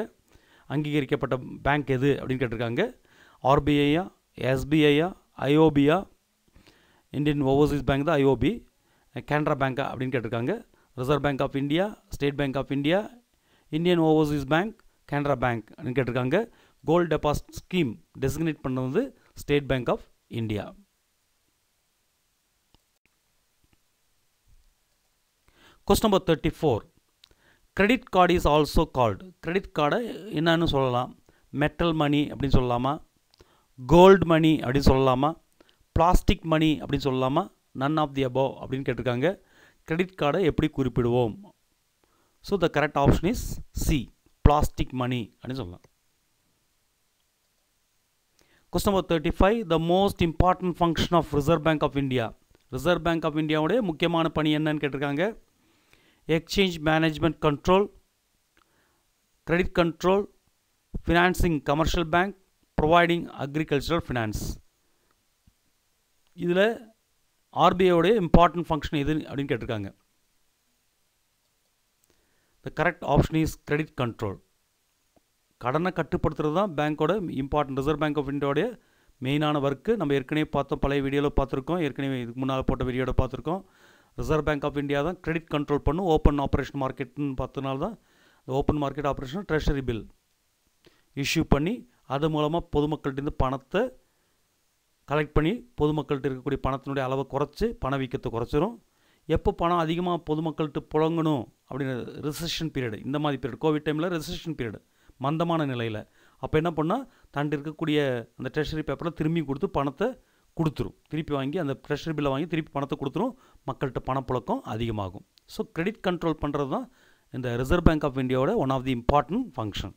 அங்கீகரிக்கப்பட்ட பேங்க் எது அப்படின்னு கேட்டிருக்காங்க. ஆர்பிஐயா, எஸ்பிஐயா, ஐஓபியா? இந்தியன் ஓவர்சீஸ் பேங்க் தான் ஐஓபி. கேனரா பேங்க்கா அப்படின்னு கேட்டிருக்காங்க. Reserve bank of India, State bank of India, Indian Overseas Bank, Canara Bank அப்படின்னு கேட்டிருக்காங்க. கோல்டு டெபாசிட் ஸ்கீம் டெசிக்னேட் பண்ணது State bank of India. Question number 34, credit card is also called. Credit கார்டை என்னன்னு சொல்லலாம்? மெட்டல் மணி அப்படின்னு சொல்லலாமா, கோல்டு மணி அப்படின்னு சொல்லலாமா, பிளாஸ்டிக் மணி அப்படின்னு சொல்லலாமா, நன் ஆஃப் தி அபோவ் அப்படின்னு கேட்டிருக்காங்க. கிரெடிட் கார்டை எப்படி குறிப்பிடுவோம்? So the correct option is C, plastic money அப்படின்னு சொல்லலாம். Question number 35, the most important function of reserve bank of India. Reserve bank of இந்தியாவுடைய முக்கியமான பணி என்னன்னு கேட்டிருக்காங்க. Exchange management control, credit control, financing commercial bank, providing agricultural finance. இதில் ஆர்பிஐயோடைய important function எது அப்படின்னு கேட்டிருக்காங்க. The correct option is credit control. கடனை கட்டுப்படுத்துறது தான் பேங்க்கோட இம்பார்ட்டன்ட், ரிசர்வ் பேங்க் ஆஃப் இந்தியாவுடைய மெயினான ஒர்க்கு. நம்ம ஏற்கனவே பார்த்தோம், பழைய வீடியோவில் பார்த்துருக்கோம், ஏற்கனவே இதுக்கு முன்னால் போட்ட வீடியோவில் பார்த்துருக்கோம். ரிசர்வ் பேங்க் ஆஃப் இந்தியா தான் கிரெடிட் கண்ட்ரோல் பண்ணும். ஓப்பன் ஆப்ரேஷன் மார்க்கெட்னு பார்த்தனால தான் இந்த open market operation treasury bill issue பண்ணி அது மூலமாக பொதுமக்கள்கிட்ட பணத்தை கலெக்ட் பண்ணி பொதுமக்கள்கிட்ட இருக்கக்கூடிய பணத்தினுடைய அளவை குறைச்சி பணவீக்கத்தை குறைச்சிரும். எப்போ பணம் அதிகமாக பொதுமக்கள்கிட்ட புழங்கணும் அப்படின்னு ரிசெஷன் பீரியடு, இந்த மாதிரி பீரியட், கோவிட் டைமில் ரிசெஷன் பீரியடு, மந்தமான நிலையில், அப்போ என்ன பண்ணால் தண்டு இருக்கக்கூடிய அந்த ட்ரெஷரி பேப்பரில் திரும்பி கொடுத்து பணத்தை கொடுத்துரும். திருப்பி வாங்கி அந்த ட்ரெஷரி பில்லை வாங்கி திருப்பி பணத்தை கொடுத்துரும். மக்கள்கிட்ட பணப்புழக்கம் அதிகமாகும். ஸோ கிரெடிட் கண்ட்ரோல் பண்ணுறது தான் இந்த ரிசர்வ் பேங்க் ஆஃப் இந்தியாவோட one of the important function.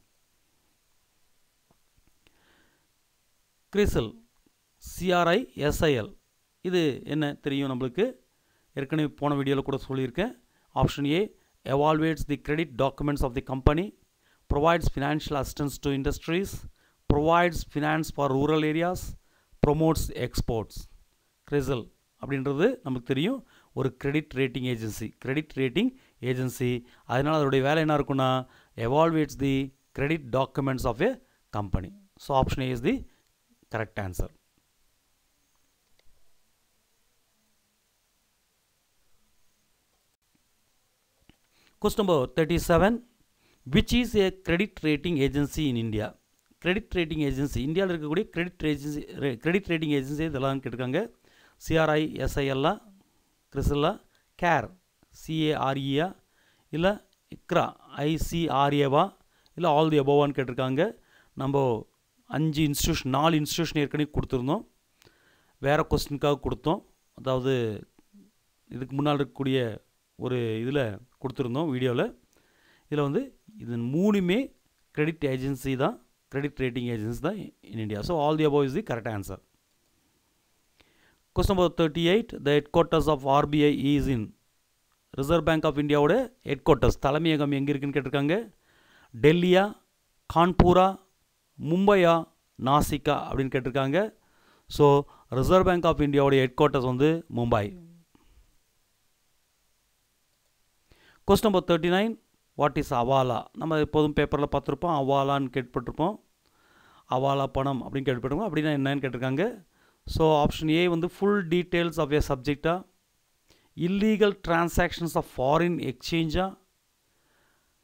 CRISIL, C R I S I L, இது என்ன தெரியும் நம்மளுக்கு, ஏற்கனவே போன வீடியோவில் கூட சொல்லியிருக்கேன். Option A, evaluates the credit documents of the company, provides financial assistance to industries, provides finance for rural areas, promotes exports. CRISIL அப்படின்றது நமக்கு தெரியும், ஒரு credit rating agency. Credit rating agency, அதனால் அதோடைய வேலை என்ன இருக்குன்னா, evaluates the credit documents of a company. So option A is the correct answer. Question number 37, which is a credit rating agency in India? Credit rating agency, இந்தியாவில் இருக்கக்கூடிய credit rating agency இதெல்லாம் கேட்டிருக்காங்க. CRI, SIL, கிரிசல்லா, CARE, CARE, இல்லை ICRA, ICRA, இல்லை all the அபோவான்னு கேட்டிருக்காங்க. நம்ம 4 institution ஏற்கனவே கொடுத்துருந்தோம். வேறு கொஸ்டினுக்காக கொடுத்தோம், அதாவது இதுக்கு முன்னால் இருக்கக்கூடிய ஒரு இதில் கொடுத்துருந்தோம் வீடியோவில். இதில் வந்து இது 3மே கிரெடிட் ஏஜென்சி தான், கிரெடிட் ரேட்டிங் ஏஜென்சி தான் in India. So all the above is the correct answer. Question number 38, the headquarters of RBI is in. Reserve bank of இந்தியாவோட ஹெட் குவார்ட்டர்ஸ், தலைமையகம் எங்கே இருக்குன்னு கேட்டிருக்காங்க. டெல்லியா, கான்பூரா, மும்பையா, நாசிகா அப்படின்னு கேட்டிருக்காங்க. ஸோ ரிசர்வ் பேங்க் ஆஃப் இந்தியாவுடைய ஹெட் குவார்ட்டர்ஸ் வந்து Mumbai. Question number 39, what is hawala? நம்ம எப்போதும் பேப்பரில் பார்த்துருப்போம், அவாலான்னு கேட்பட்டிருப்போம். அவாலா பணம் அப்படின்னு கேட்பட்டிருப்போம். அப்படின்னா என்னன்னு கேட்டிருக்காங்க. ஸோ ஆப்ஷன் ஏ வந்து ஃபுல் டீட்டெயில்ஸ் ஆஃப் ஏ சப்ஜெக்டா, இல்லீகல் டிரான்சாக்ஷன்ஸ் ஆஃப் ஃபாரின் எக்ஸ்சேஞ்சா,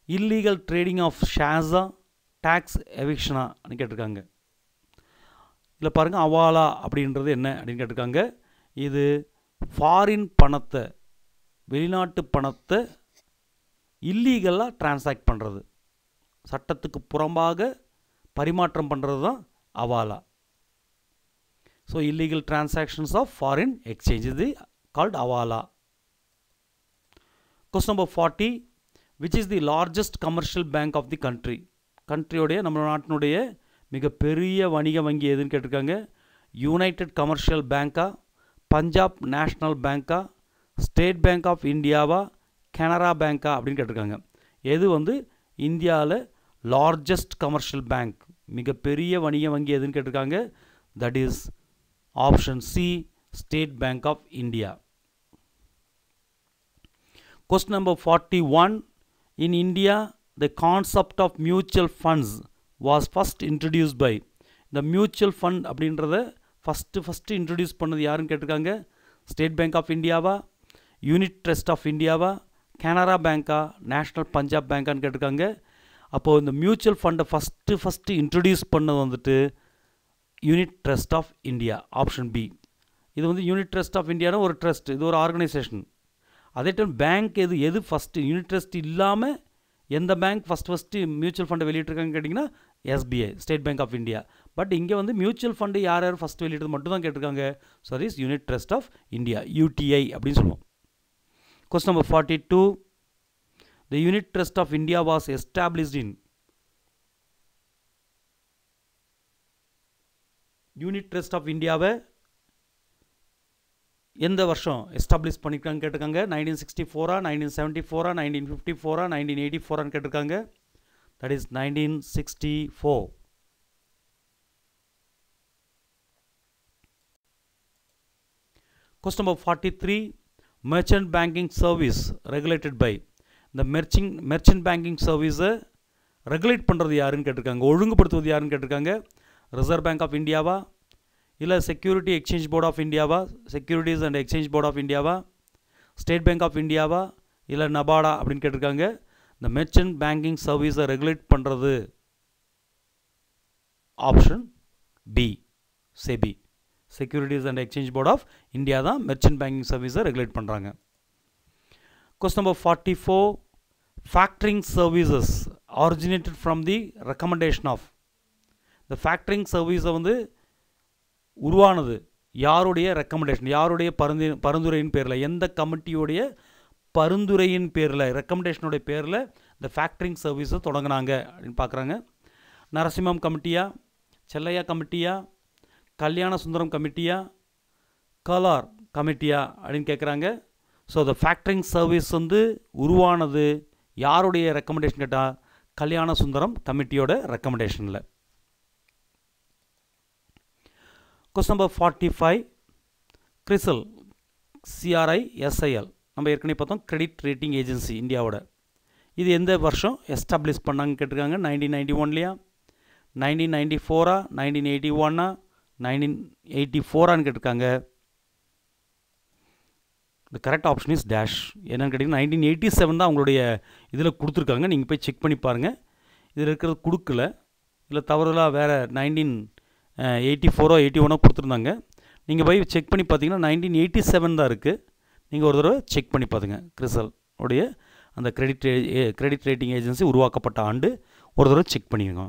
இல்லீகல் ட்ரேடிங் ஆஃப் ஷேர்ஸா, டேக்ஸ் எவிக்ஷனா அப்படின்னு கேட்டிருக்காங்க. இதில் பாருங்கள், அவாலா அப்படின்றது என்ன அப்படின்னு கேட்டிருக்காங்க. இது ஃபாரின் பணத்தை, வெளிநாட்டு பணத்தை இல்லீகலாக டிரான்சாக்ட் பண்ணுறது, சட்டத்துக்கு புறம்பாக பரிமாற்றம் பண்ணுறது தான் hawala. So illegal transactions of foreign exchange, இது called hawala. Question number 40, which is the largest commercial bank of the country? கண்ட்ரியோடைய, நம்ம நாட்டினுடைய மிகப்பெரிய வணிக வங்கி எதுன்னு கேட்டிருக்காங்க. யுனைடெட் கமர்ஷியல் பேங்க்கா, பஞ்சாப் நேஷ்னல் பேங்க்கா, ஸ்டேட் பேங்க் ஆஃப் இந்தியாவா, கனரா பேங்க்கா அப்படின்னு கேட்டிருக்காங்க. எது வந்து இந்தியாவில் லார்ஜஸ்ட் கமர்ஷியல் பேங்க், மிகப்பெரிய வணிக வங்கி எதுன்னு கேட்டிருக்காங்க. That is option C, State bank of India. Question number 41, in India the concept of mutual funds was first introduced by. இந்த மியூச்சுவல் ஃபண்ட் அப்படின்றத ஃபஸ்ட்டு இன்ட்ரடியூஸ் பண்ணது யாருன்னு கேட்டிருக்காங்க. ஸ்டேட் பேங்க் ஆஃப் இந்தியாவா, யூனிட் ட்ரஸ்ட் ஆஃப் இந்தியாவா, கனரா பேங்க்கா, national Punjab பேங்க்கான்னு கேட்டிருக்காங்க. அப்போது இந்த மியூச்சுவல் ஃபண்டை ஃபஸ்ட்டு இன்ட்ரடியூஸ் பண்ணது வந்துட்டு unit trust of India, option B. இது வந்து யூனிட் ட்ரஸ்ட் ஆஃப் இந்தியானா ஒரு ட்ரஸ்ட், இது ஒரு ஆர்கனைசேஷன். அதே டைம் பேங்க் எது ஃபஸ்ட்டு, யூனிட் ட்ரஸ்ட் இல்லாமல் எந்த பேங்க் ஃபஸ்ட்டு மியூச்சுவல் ஃபண்டை வெளியிட்டிருக்காங்க கேட்டிங்கன்னா SBI, state bank of India. But இங்கே வந்து மியூச்சுவல் ஃபண்டு யார் ஃபஸ்ட்டு வெளியிட்டது மட்டும் தான் கேட்டிருக்காங்க. So that is Unit trust of India, UTI அப்படின்னு சொல்லுவோம். Question number 42, the Unit trust of India was established in. Unit trust of இந்தியாவை எந்த வருஷம் எஸ்டாப்ளிஷ் பண்ணியிருக்காங்க கேட்டிருக்காங்க. 1964, 1974, 1954, 1984 கேட்டிருக்காங்க. That is 1964. Question number 43, merchant banking service regulated by. இந்த merchant banking சர்வீஸை ரெகுலேட் பண்ணுறது யாருன்னு கேட்டிருக்காங்க, ஒழுங்குபடுத்துவது யாருன்னு கேட்டிருக்காங்க. ரிசர்வ் பேங்க் ஆஃப் இந்தியாவா, இல்லை செக்யூரிட்டி எக்ஸ்சேஞ்ச் போர்ட் ஆஃப் இந்தியாவா, securities and exchange board of இந்தியாவா, ஸ்டேட் பேங்க் ஆஃப் இந்தியாவா, இல்லை நபாடா அப்படின்னு கேட்டிருக்காங்க. இந்த மெர்ச்சன்ட் பேங்கிங் சர்வீஸை ரெகுலேட் பண்ணுறது option B, SEBI, securities and exchange board of India தான் மெர்ச்சன்ட் பேங்கிங் சர்வீஸை ரெகுலேட் பண்ணுறாங்க. Question number 44, factoring services originated from the recommendation of. இந்த ஃபேக்டரிங் சர்வீஸை வந்து உருவானது யாருடைய ரெக்கமெண்டேஷன், யாருடைய பரிந்துரையின் பேரில், எந்த கமிட்டியோடைய பரிந்துரையின் பேரில், ரெக்கமெண்டேஷனுடைய பேரில் இந்த ஃபேக்டரிங் சர்வீஸை தொடங்கினாங்க அப்படின்னு பார்க்குறாங்க. நரசிம்மம் கமிட்டியா, செல்லையா கமிட்டியா, கல்யாண சுந்தரம் கமிட்டியா, கலார் கமிட்டியா அப்படின்னு கேட்குறாங்க. ஸோ இந்த ஃபேக்டரிங் சர்வீஸ் வந்து உருவானது யாருடைய ரெக்கமெண்டேஷன் கேட்டால் Kalyana Sundaram கமிட்டியோட ரெக்கமெண்டேஷனில். Question number 45, Crisil, CRISIL, நம்ம ஏற்கனவே பார்த்தோம் கிரெடிட் ரேட்டிங் ஏஜென்சி இந்தியாவோட. இது எந்த வருஷம் எஸ்டாப்ளிஷ் பண்ணாங்கன்னு கேட்டிருக்காங்க. 1991லையா, 1994, 1981, 1984 கேட்டிருக்காங்க. இந்த கரெக்ட் ஆப்ஷன் இஸ் டேஷ். என்னென்னு கேட்டிங்கன்னா 1987 தான் அவங்களுடைய இதில் கொடுத்துருக்காங்க. நீங்கள் போய் செக் பண்ணி பாருங்கள். இதில் இருக்கிறது கொடுக்கல, இதில் தவறுதலாக வேறு 1984 81 கொடுத்துருந்தாங்க. நீங்கள் போய் செக் பண்ணி பார்த்தீங்கன்னா 1987 தான் இருக்குது. நீங்கள் ஒரு தடவை செக் பண்ணி பார்த்துங்க. கிறிசல் உடைய அந்த கிரெடிட் ரேட்டிங் ஏஜென்சி உருவாக்கப்பட்ட ஆண்டு ஒரு தடவை செக் பண்ணிடுங்க.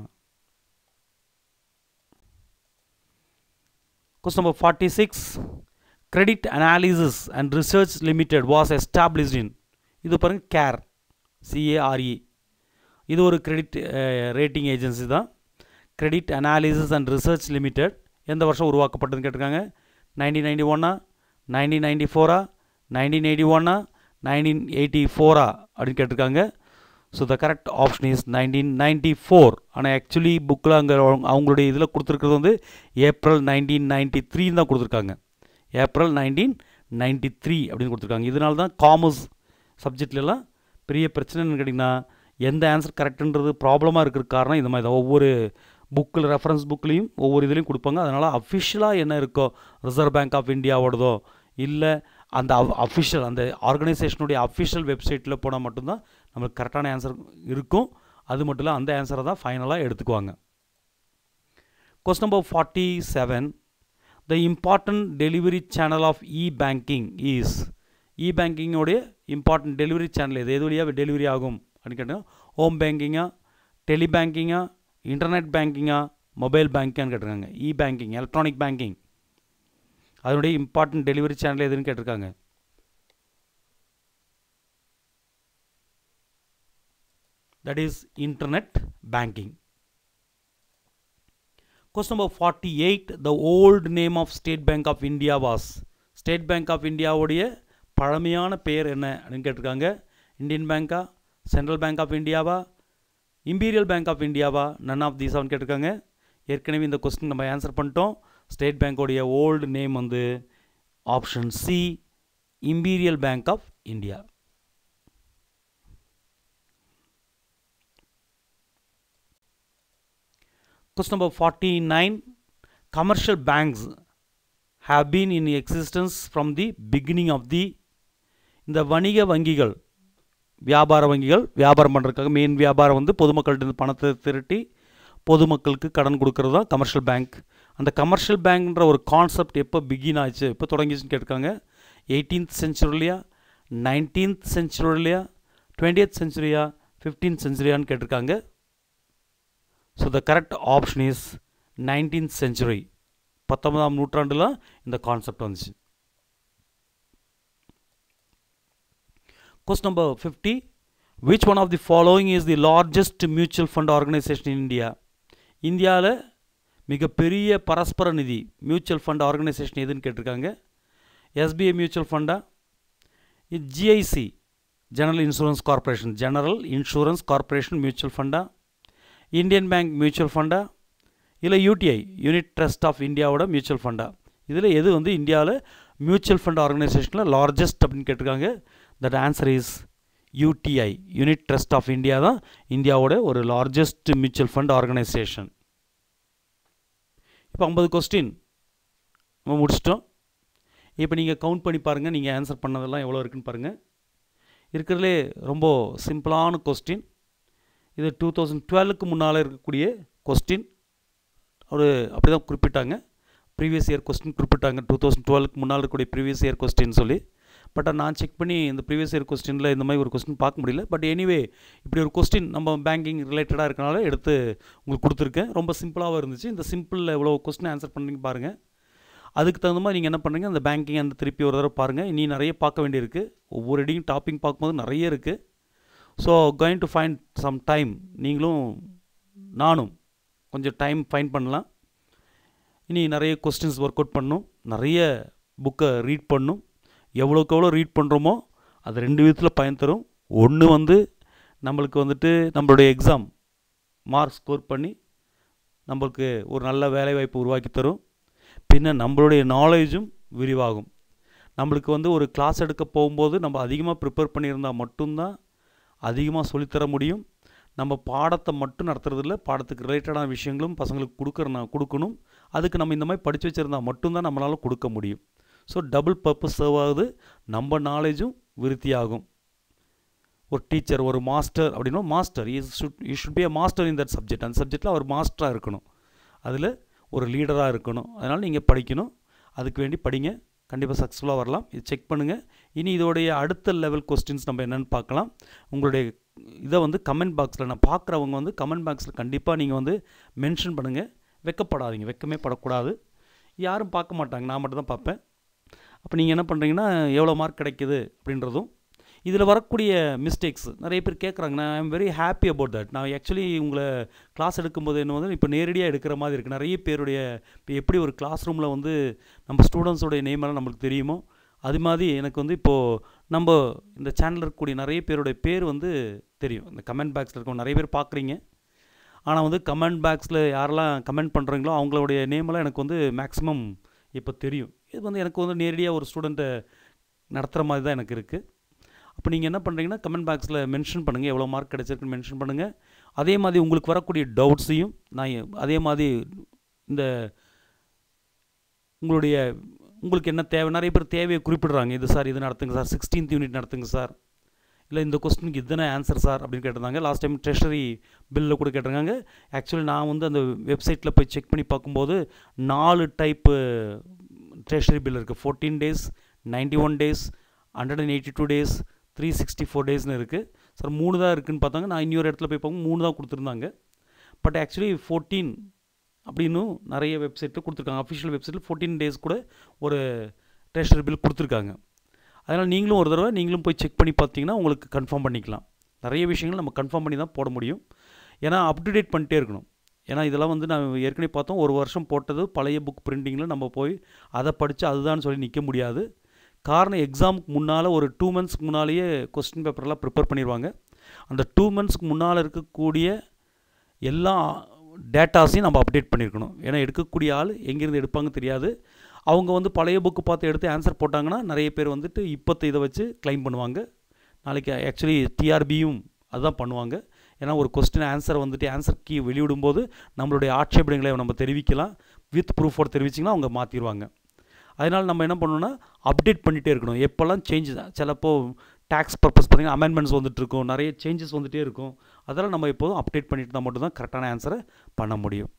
Question number 46, credit analysis and research limited was established இன். இது பாருங்கள், CARE, CARE. இது ஒரு கிரெடிட் ரேட்டிங் ஏஜென்சி தான். Credit analysis and research limited எந்த வருஷம் உருவாக்கப்பட்டதுன்னு கேட்டிருக்காங்க. 1991, 1994, 1981, 1984 அப்படின்னு கேட்டிருக்காங்க. So the correct option is 1994. ஆனால் ஆக்சுவலி புக்கில் அங்கே அவங்களுடைய இதில் கொடுத்துருக்கிறது வந்து ஏப்ரல் 1993 தான் கொடுத்துருக்காங்க. ஏப்ரல் 1993 அப்படின்னு கொடுத்துருக்காங்க. இதனால தான் காமர்ஸ் சப்ஜெக்ட்லலாம் பெரிய பிரச்சனைன்னு கேட்டிங்கன்னா எந்த ஆன்சர் கரெக்டுன்றது ப்ராப்ளமாக இருக்கிற காரணம் இந்த மாதிரி தான். ஒவ்வொரு புக்கில் ரெஃபரன்ஸ் புக்லேயும் ஒவ்வொரு இதுலேயும் கொடுப்பாங்க. அதனால் அஃபிஷியலாக என்ன இருக்கோ ரிசர்வ் பேங்க் ஆஃப் இந்தியாவோடதோ இல்லை அந்த அஃபிஷியல் அந்த ஆர்கனைசேஷனுடைய அஃபிஷியல் வெப்சைட்டில் போனால் மட்டும்தான் நம்மளுக்கு கரெக்டான ஆன்சர் இருக்கும். அது மட்டும் இல்லை அந்த ஆன்சரை தான் ஃபைனலாக எடுத்துக்குவாங்க. Question number 47. The important delivery channel of e-banking is. இ-பேங்கிங்கோடைய இம்பார்ட்டன்ட் டெலிவரி சேனல் எது வழியாக டெலிவரி ஆகும் அப்படின்னு கேட்டால் ஹோம் பேங்கிங்கா, டெலி பேங்கிங்கா, இன்டர்நெட் பேங்கிங்கா, மொபைல் பேங்கிங்கான்னு கேட்டிருக்காங்க. இ-பேங்கிங் எலக்ட்ரானிக் பேங்கிங் அதனுடைய இம்பார்ட்டன்ட் டெலிவரி சேனல் எதுன்னு கேட்டிருக்காங்க. That is internet banking. Question number 48. The old name of State Bank of India was. State Bank of India உடைய பழமையான பெயர் என்ன அப்படின்னு கேட்டிருக்காங்க. இந்தியன் பேங்கா, சென்ட்ரல் பேங்க் ஆஃப் இந்தியாவா, இம்பீரியல் பேங்க் ஆஃப் இந்தியாவா, நன் ஆஃப் தீஸ் அவன் கேட்டிருக்காங்க. ஏற்கனவே இந்த கொஸ்டின் நம்ம ஆன்சர் பண்ணிட்டோம். ஸ்டேட் பேங்கோடைய ஓல்டு நேம் வந்து option C, imperial bank of India. Question number 49. Commercial banks have been in existence from the beginning of the. இந்த வணிக வங்கிகள் வியாபார வங்கிகள் வியாபாரம் பண்ணுறதுக்காக மெயின் வியாபாரம் வந்து பொதுமக்கள்கிட்ட பணத்தை திரட்டி பொதுமக்களுக்கு கடன் கொடுக்கறது தான் கமர்ஷியல் பேங்க். அந்த கமர்ஷியல் பேங்க்ன்ற ஒரு கான்செப்ட் எப்போ பிகின் ஆச்சு, எப்போ தொடங்கிச்சுன்னு கேட்டிருக்காங்க. 18th centuryலையா, 19th centuryலையா, 20th centuryயா, 15th centuryயான்னு கேட்டிருக்காங்க. So the correct option is 19th century. 19ஆம் நூற்றாண்டில் இந்த கான்செப்ட் வந்துச்சு. Question number 50. Which one of the following is the largest mutual fund organization in India? இந்தியாவில் மிகப்பெரிய பரஸ்பர நிதி மியூச்சுவல் ஃபண்ட் ஆர்கனைசேஷன் எதுன்னு கேட்டிருக்காங்க. எஸ்பிஐ மியூச்சுவல் ஃபண்டா, GIC general insurance corporation general insurance corporation mutual ஃபண்டா, இந்தியன் பேங்க் மியூச்சுவல் ஃபண்டா, இல்லை யூடிஐ யூனிட் ட்ரஸ்ட் ஆஃப் இந்தியாவோட மியூச்சுவல் ஃபண்டா. இதில் எது வந்து இந்தியாவில் மியூச்சுவல் ஃபண்ட் ஆர்கனைசேஷனில் லார்ஜஸ்ட் அப்படின்னு கேட்டிருக்காங்க. That answer is UTI unit trust of India தான் இந்தியாவோட ஒரு லார்ஜஸ்ட் மியூச்சுவல் ஃபண்ட் ஆர்கனைசேஷன். இப்போ 50 கொஸ்டின் நம்ம முடிச்சிட்டோம். இப்போ நீங்கள் கவுண்ட் பண்ணி பாருங்கள், நீங்கள் ஆன்சர் பண்ணதெல்லாம் எவ்வளோ இருக்குன்னு பாருங்கள். இருக்கிறதுலே ரொம்ப சிம்பிளான கொஸ்டின். இது 2012க்கு முன்னால் இருக்கக்கூடிய கொஸ்டின். ஒரு அப்படி தான் குறிப்பிட்டாங்க, ப்ரீவியஸ் இயர் கொஸ்டின் குறிப்பிட்டாங்க. 2012க்கு முன்னால் இருக்கக்கூடிய ப்ரீவியஸ் இயர் கொஸ்டின் சொல்லி. பட் நான் செக் பண்ணி இந்த ப்ரீவியஸ் இயர் கொஸ்டினில் இந்த மாதிரி ஒரு கொஸ்டின் பார்க்க முடியல. பட் எனிவே இப்படி ஒரு கொஸ்டின் நம்ம பேங்கிங் ரிலேட்டடாக இருக்கனால எடுத்து உங்களுக்கு கொடுத்துருக்கேன். ரொம்ப சிம்பிளாகவும் இருந்துச்சு. இந்த சிம்பிளில் எவ்வளோ கொஸ்டின் ஆன்சர் பண்ணுறீங்க பாருங்கள். அதுக்கு தகுந்த மாதிரி நீங்கள் என்ன பண்ணுறீங்க, அந்த பேங்கிங் அந்த திருப்பி ஒரு தடவை பாருங்கள். இனி நிறைய பார்க்க வேண்டியிருக்கு. ஒவ்வொரு இடையும் டாப்பிங் பார்க்கும்போது நிறைய இருக்குது. So going to find some time, நீங்களும் நானும் கொஞ்சம் டைம் ஃபைண்ட் பண்ணலாம். இனி நிறைய கொஸ்டின்ஸ் ஒர்க் அவுட் பண்ணணும், நிறைய புக்கை ரீட் பண்ணணும். எவ்வளோக்கு எவ்வளோ ரீட் பண்ணுறோமோ அது 2 விதத்தில் பயன் தரும். ஒன்று வந்து நம்மளுக்கு வந்துட்டு நம்மளுடைய எக்ஸாம் மார்க் ஸ்கோர் பண்ணி நம்மளுக்கு ஒரு நல்ல வேலைவாய்ப்பு உருவாக்கி தரும். பின்ன நம்மளுடைய நாலேஜும் விரிவாகும். நம்மளுக்கு வந்து ஒரு கிளாஸ் எடுக்க போகும்போது நம்ம அதிகமாக ப்ரிப்பேர் பண்ணியிருந்தால் மட்டும்தான் அதிகமாக சொல்லித்தர முடியும். நம்ம பாடத்தை மட்டும் நடத்துறதில்ல, பாடத்துக்கு ரிலேட்டடான விஷயங்களும் பசங்களுக்கு கொடுக்கணும். அதுக்கு நம்ம இந்த மாதிரி படித்து வச்சுருந்தால் மட்டும்தான் நம்மளால் கொடுக்க முடியும். ஸோ டபுள் பர்பஸ் சர்வ் ஆகுது, நம்ம நாலேஜும் விருத்தியாகும். ஒரு டீச்சர் ஒரு மாஸ்டர் அப்படின்னா master you should be a master in that subject. அந்த சப்ஜெக்டில் அவர் மாஸ்டராக இருக்கணும், அதில் ஒரு லீடராக இருக்கணும். அதனால் நீங்கள் படிக்கணும், அதுக்கு வேண்டி படிங்க, கண்டிப்பாக சக்ஸஸ்ஃபுல்லாக வரலாம். இது செக் பண்ணுங்கள். இனி இதோடைய அடுத்த லெவல் கொஸ்டின்ஸ் நம்ம என்னென்னு பார்க்கலாம். உங்களுடைய இதை வந்து கமெண்ட் பாக்ஸில் நான் பார்க்குறவங்க வந்து கமெண்ட் பாக்ஸில் கண்டிப்பாக நீங்கள் வந்து மென்ஷன் பண்ணுங்கள். வெக்கப்படாதீங்க, வெக்கமே படக்கூடாது. யாரும் பார்க்க மாட்டாங்க, நான் மட்டும் தான் பார்ப்பேன். அப்போ நீங்கள் என்ன பண்ணுறீங்கன்னா எவ்வளோ மார்க் கிடைக்கிது அப்படின்றதும் இதில் வரக்கூடிய மிஸ்டேக்ஸ் நிறைய பேர் கேட்குறாங்க. நான் I am very happy about that. நான் ஆக்சுவலி உங்களை கிளாஸ் எடுக்கும்போது என்ன வந்து இப்போ நேரடியாக எடுக்கிற மாதிரி இருக்குது. நிறைய பேருடைய இப்போ எப்படி ஒரு கிளாஸ் ரூமில் வந்து நம்ம ஸ்டூடெண்ட்ஸோடைய நேமெல்லாம் நம்மளுக்கு தெரியுமோ அது மாதிரி எனக்கு வந்து இப்போது நம்ம இந்த சேனலில் இருக்கக்கூடிய நிறைய பேருடைய பேர் வந்து தெரியும். இந்த கமெண்ட் பாக்ஸில் இருக்கவங்க நிறைய பேர் பார்க்குறீங்க. ஆனால் வந்து கமெண்ட் பாக்ஸில் யாரெல்லாம் கமெண்ட் பண்ணுறீங்களோ அவங்களுடைய நேமெல்லாம் எனக்கு வந்து மேக்ஸிமம் இப்போ தெரியும். இது வந்து எனக்கு வந்து நேரடியாக ஒரு ஸ்டூடெண்ட்டை நடத்துகிற மாதிரி தான் எனக்கு இருக்குது. அப்போ நீங்கள் என்ன பண்ணுறீங்கன்னா கமெண்ட் பாக்ஸில் மென்ஷன் பண்ணுங்கள், எவ்வளோ மார்க் கிடச்சிருக்குன்னு மென்ஷன் பண்ணுங்கள். அதே மாதிரி உங்களுக்கு வரக்கூடிய டவுட்ஸையும் நான் அதே மாதிரி இந்த உங்களுக்கு என்ன தேவை, நிறைய பேர் தேவையை குறிப்பிடுறாங்க. இது சார் இது நடத்துங்க சார், 16th யூனிட் நடத்துங்க சார், இல்லை இந்த கொஸ்டினுக்கு இதுதானே ஆன்சர் சார் அப்படின்னு கேட்டிருந்தாங்க. லாஸ்ட் டைம் ட்ரெஷரி பில்லில் கூட கேட்டிருக்காங்க. ஆக்சுவலி நான் வந்து அந்த வெப்சைட்டில் போய் செக் பண்ணி பார்க்கும்போது 4 டைப்பு ட்ரெஷரி பில் இருக்குது. 14 days, 91 days, 182 days, 364 daysனு இருக்குது. சார் 3 தான் இருக்குதுன்னு பார்த்தாங்க. நான் இன்னொரு இடத்துல போய் பார்க்கும் 3 தான் கொடுத்துருந்தாங்க. பட் ஆக்சுவலி 14 அப்படின்னு நிறைய வெப்சைட்டில் கொடுத்துருக்காங்க. அஃபிஷியல் வெப்சைட்டில் 14 days கூட ஒரு ட்ரெஷரி பில் கொடுத்துருக்காங்க. அதனால் நீங்களும் ஒரு தடவை நீங்களும் போய் செக் பண்ணி பார்த்தீங்கன்னா உங்களுக்கு கன்ஃபார்ம் பண்ணிக்கலாம். நிறைய விஷயங்கள் நம்ம கன்ஃபார்ம் பண்ணி தான் போட முடியும். ஏன்னா அப்டேட் பண்ணிட்டே இருக்கணும். ஏன்னா இதெல்லாம் வந்து நான் ஏற்கனவே பார்த்தோம், ஒரு வருஷம் போட்டது பழைய புக் பிரிண்டிங்கில் நம்ம போய் அதை படித்து அதுதான் சொல்லி நிற்க முடியாது. காரணம் எக்ஸாமுக்கு முன்னால் ஒரு 2 months முன்னாலேயே கொஸ்டின் பேப்பர்லாம் ப்ரிப்பேர் பண்ணிடுவாங்க. அந்த 2 months முன்னால் இருக்கக்கூடிய எல்லா டேட்டாஸையும் நம்ம அப்டேட் பண்ணியிருக்கணும். ஏன்னா எடுக்கக்கூடிய ஆள் எங்கேருந்து எடுப்பாங்க தெரியாது. அவங்க வந்து பழைய புக்கு பார்த்து எடுத்து ஆன்சர் போட்டாங்கன்னா நிறைய பேர் வந்துட்டு இப்போத்த இதை வச்சு கிளைம் பண்ணுவாங்க. நாளைக்கு ஆக்சுவலி டிஆர்பியும் அதுதான் பண்ணுவாங்க. ஏன்னா ஒரு கொஸ்டின் ஆன்சர் வந்துட்டு ஆன்சர் கீ வெளியிடும்போது நம்மளுடைய ஆட்சேபனைகளை நம்ம தெரிவிக்கலாம். வித் ப்ரூஃபோடு தெரிவிச்சிங்கன்னா அவங்க மாற்றிடுவாங்க. அதனால் நம்ம என்ன பண்ணணும்னா அப்டேட் பண்ணிகிட்டே இருக்கணும். எப்போல்லாம் சேஞ்சஸ், சிலப்போ டேக்ஸ் பர்பஸ் பார்த்திங்கன்னா அமெண்ட்மெண்ட்ஸ் வந்துட்டுருக்கும், நிறைய சேஞ்சஸ் வந்துகிட்டே இருக்கும். அதெல்லாம் நம்ம எப்போதும் அப்டேட் பண்ணிட்டு தான் மட்டும்தான் கரெக்டான ஆன்சரை பண்ண முடியும்.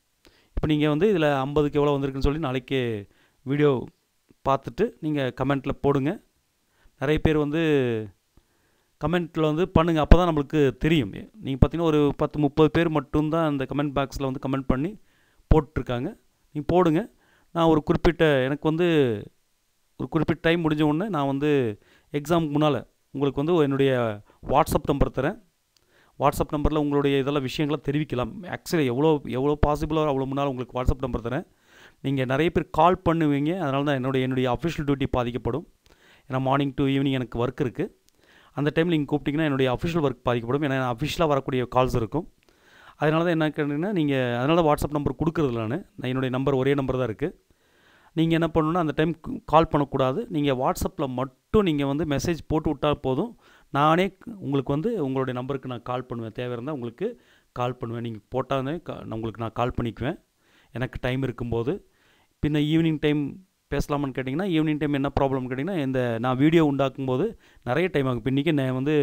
இப்போ நீங்கள் வந்து இதில் 50க்கு எவ்வளோ வந்திருக்குன்னு சொல்லி நாளைக்கு வீடியோ பார்த்துட்டு நீங்கள் கமெண்ட்டில் போடுங்க. நிறைய பேர் வந்து கமெண்ட்டில் வந்து பண்ணுங்கள், அப்போ தான் நம்மளுக்கு தெரியும். நீங்கள் பார்த்தீங்கன்னா ஒரு 10-30 பேர் மட்டும்தான் அந்த கமெண்ட் பாக்ஸில் வந்து கமெண்ட் பண்ணி போட்டிருக்காங்க. நீங்கள் போடுங்க. நான் ஒரு குறிப்பிட்ட எனக்கு வந்து ஒரு குறிப்பிட்ட டைம் முடிஞ்ச உடனே நான் வந்து எக்ஸாமுக்கு முன்னால் உங்களுக்கு வந்து என்னுடைய வாட்ஸ்அப் நம்பர் தரேன். வாட்ஸ்அப் நம்பரில் உங்களுடைய இதெல்லாம் விஷயங்களை தெரிவிக்கலாம். ஆக்சுவலி எவ்வளோ பாசிபிளோ அவ்வளோ முன்னால் உங்களுக்கு வாட்ஸ்அப் நம்பர் தரேன். நீங்கள் நிறைய பேர் கால் பண்ணுவீங்க, அதனால தான் என்னுடைய அஃபிஷியல் டியூட்டி பாதிக்கப்படும். ஏன்னா மார்னிங் டு ஈவினிங் எனக்கு ஒர்க் இருக்குது. அந்த டைமில் நீங்கள் கூப்பிட்டிங்கன்னா என்னுடைய அஃபிஷியல் ஒர்க் பாதிக்கப்படும். ஏன்னா அஃபிஷியலாக வரக்கூடிய கால்ஸ் இருக்கும். அதனால தான் என்ன கேட்டிங்கன்னா நீங்கள் அதனால வாட்ஸ்அப் நம்பர் கொடுக்குறதில்ல. நான் என்னுடைய நம்பர் ஒரே நம்பர் தான் இருக்குது. நீங்கள் என்ன பண்ணணுன்னா அந்த டைம் கால் பண்ணக்கூடாது. நீங்கள் வாட்ஸ்அப்பில் மட்டும் நீங்கள் வந்து மெசேஜ் போட்டு விட்டால் போதும். நானே உங்களுக்கு வந்து உங்களுடைய நம்பருக்கு நான் கால் பண்ணுவேன். தேவை இருந்தால் உங்களுக்கு கால் பண்ணுவேன். நீங்கள் போட்டாலே உங்களுக்கு நான் கால் பண்ணிக்குவேன் எனக்கு டைம் இருக்கும்போது. பின்ன ஈவினிங் டைம் பேசலாமான்னு கேட்டிங்கன்னா ஈவினிங் டைம் என்ன ப்ராப்ளம்னு கேட்டிங்கன்னா நான் வீடியோ உண்டாக்கும்போது நிறைய டைம் ஆகும். இப்போ இன்றைக்கி நான் வந்து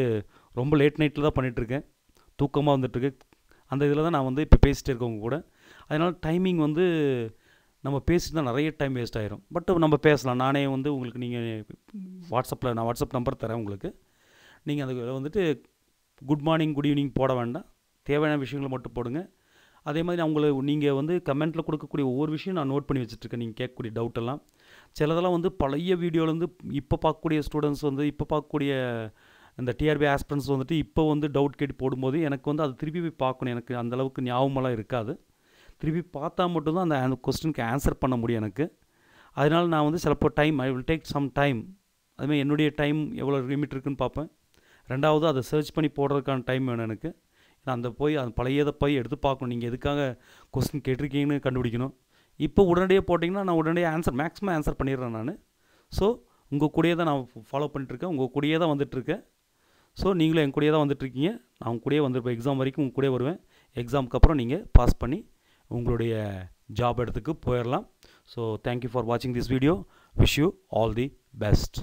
ரொம்ப லேட் நைட்டில் தான் பண்ணிகிட்ருக்கேன், தூக்கமாக வந்துட்டுருக்கு. அந்த இதில் தான் நான் வந்து இப்போ பேசிகிட்டு இருக்கேன் உங்கள் கூட. அதனால் டைமிங் வந்து நம்ம பேசிட்டு தான் நிறைய டைம் வேஸ்ட் ஆகிரும். பட் நம்ம பேசலாம். நானே வந்து உங்களுக்கு நீங்கள் வாட்ஸ்அப்பில் நான் வாட்ஸ்அப் நம்பர் தரேன் உங்களுக்கு. நீங்கள் அதுக்கு வந்துட்டு குட் மார்னிங் குட் ஈவினிங் போட வேண்டாம், தேவையான விஷயங்களை மட்டும் போடுங்க. அதே மாதிரி நான் நீங்கள் வந்து கமெண்ட்டில் கொடுக்கக்கூடிய ஒவ்வொரு விஷயம் நான் நோட் பண்ணி வச்சுட்ருக்கேன். நீங்கள் கேட்கக்கூடிய டவுட்டெல்லாம் சிலதெல்லாம் வந்து பழைய வீடியோலேருந்து இப்போ பார்க்கக்கூடிய ஸ்டூடெண்ட்ஸ் வந்து இப்போ பார்க்கக்கூடிய இந்த டிஆர்பி ஆஸ்பிரண்ட்ஸ் வந்துட்டு இப்போ வந்து டவுட் கேட்டு போடும்போது எனக்கு வந்து அதை திருப்பி போய் பார்க்கணும். எனக்கு அந்தளவுக்கு ஞாபகமெல்லாம் இருக்காது. திருப்பி பார்த்தா மட்டும்தான் அந்த கொஸ்டினுக்கு ஆன்சர் பண்ண முடியும் எனக்கு. அதனால் நான் வந்து சிலப்போ I will take some time. அதுமாதிரி என்னுடைய டைம் எவ்வளோ லிமிட் இருக்குதுன்னு பார்ப்பேன். ரெண்டாவது அதை சர்ச் பண்ணி போடுறதுக்கான டைம் வேணும் எனக்கு. ஏன்னா அந்த பழையதை போய் எடுத்து பார்க்கணும். நீங்கள் எதுக்காக கொஸ்டின் கேட்டிருக்கீங்கன்னு கண்டுபிடிக்கணும். இப்போ உடனடியாக போட்டிங்கன்னா நான் உடனடியாக மேக்ஸிமம் ஆன்சர் பண்ணிடுறேன் நான். ஸோ உங்கள் கூடயே தான் நான் ஃபாலோ பண்ணிட்டுருக்கேன், உங்கள் கூடயே தான் வந்துட்டுருக்கேன். ஸோ நீங்களும் என் கூடயே தான் வந்துட்டுருக்கீங்க. நான் உங்கள் கூடயே வந்துருப்பேன். எக்ஸாம் வரைக்கும் உங்கள் கூடயே வருவேன். எக்ஸாமுக்கு அப்புறம் நீங்கள் பாஸ் பண்ணி உங்களுடைய ஜாப் இடத்துக்கு போயிடலாம். ஸோ தேங்க்யூ ஃபார் வாட்சிங் this video. Wish you all the best.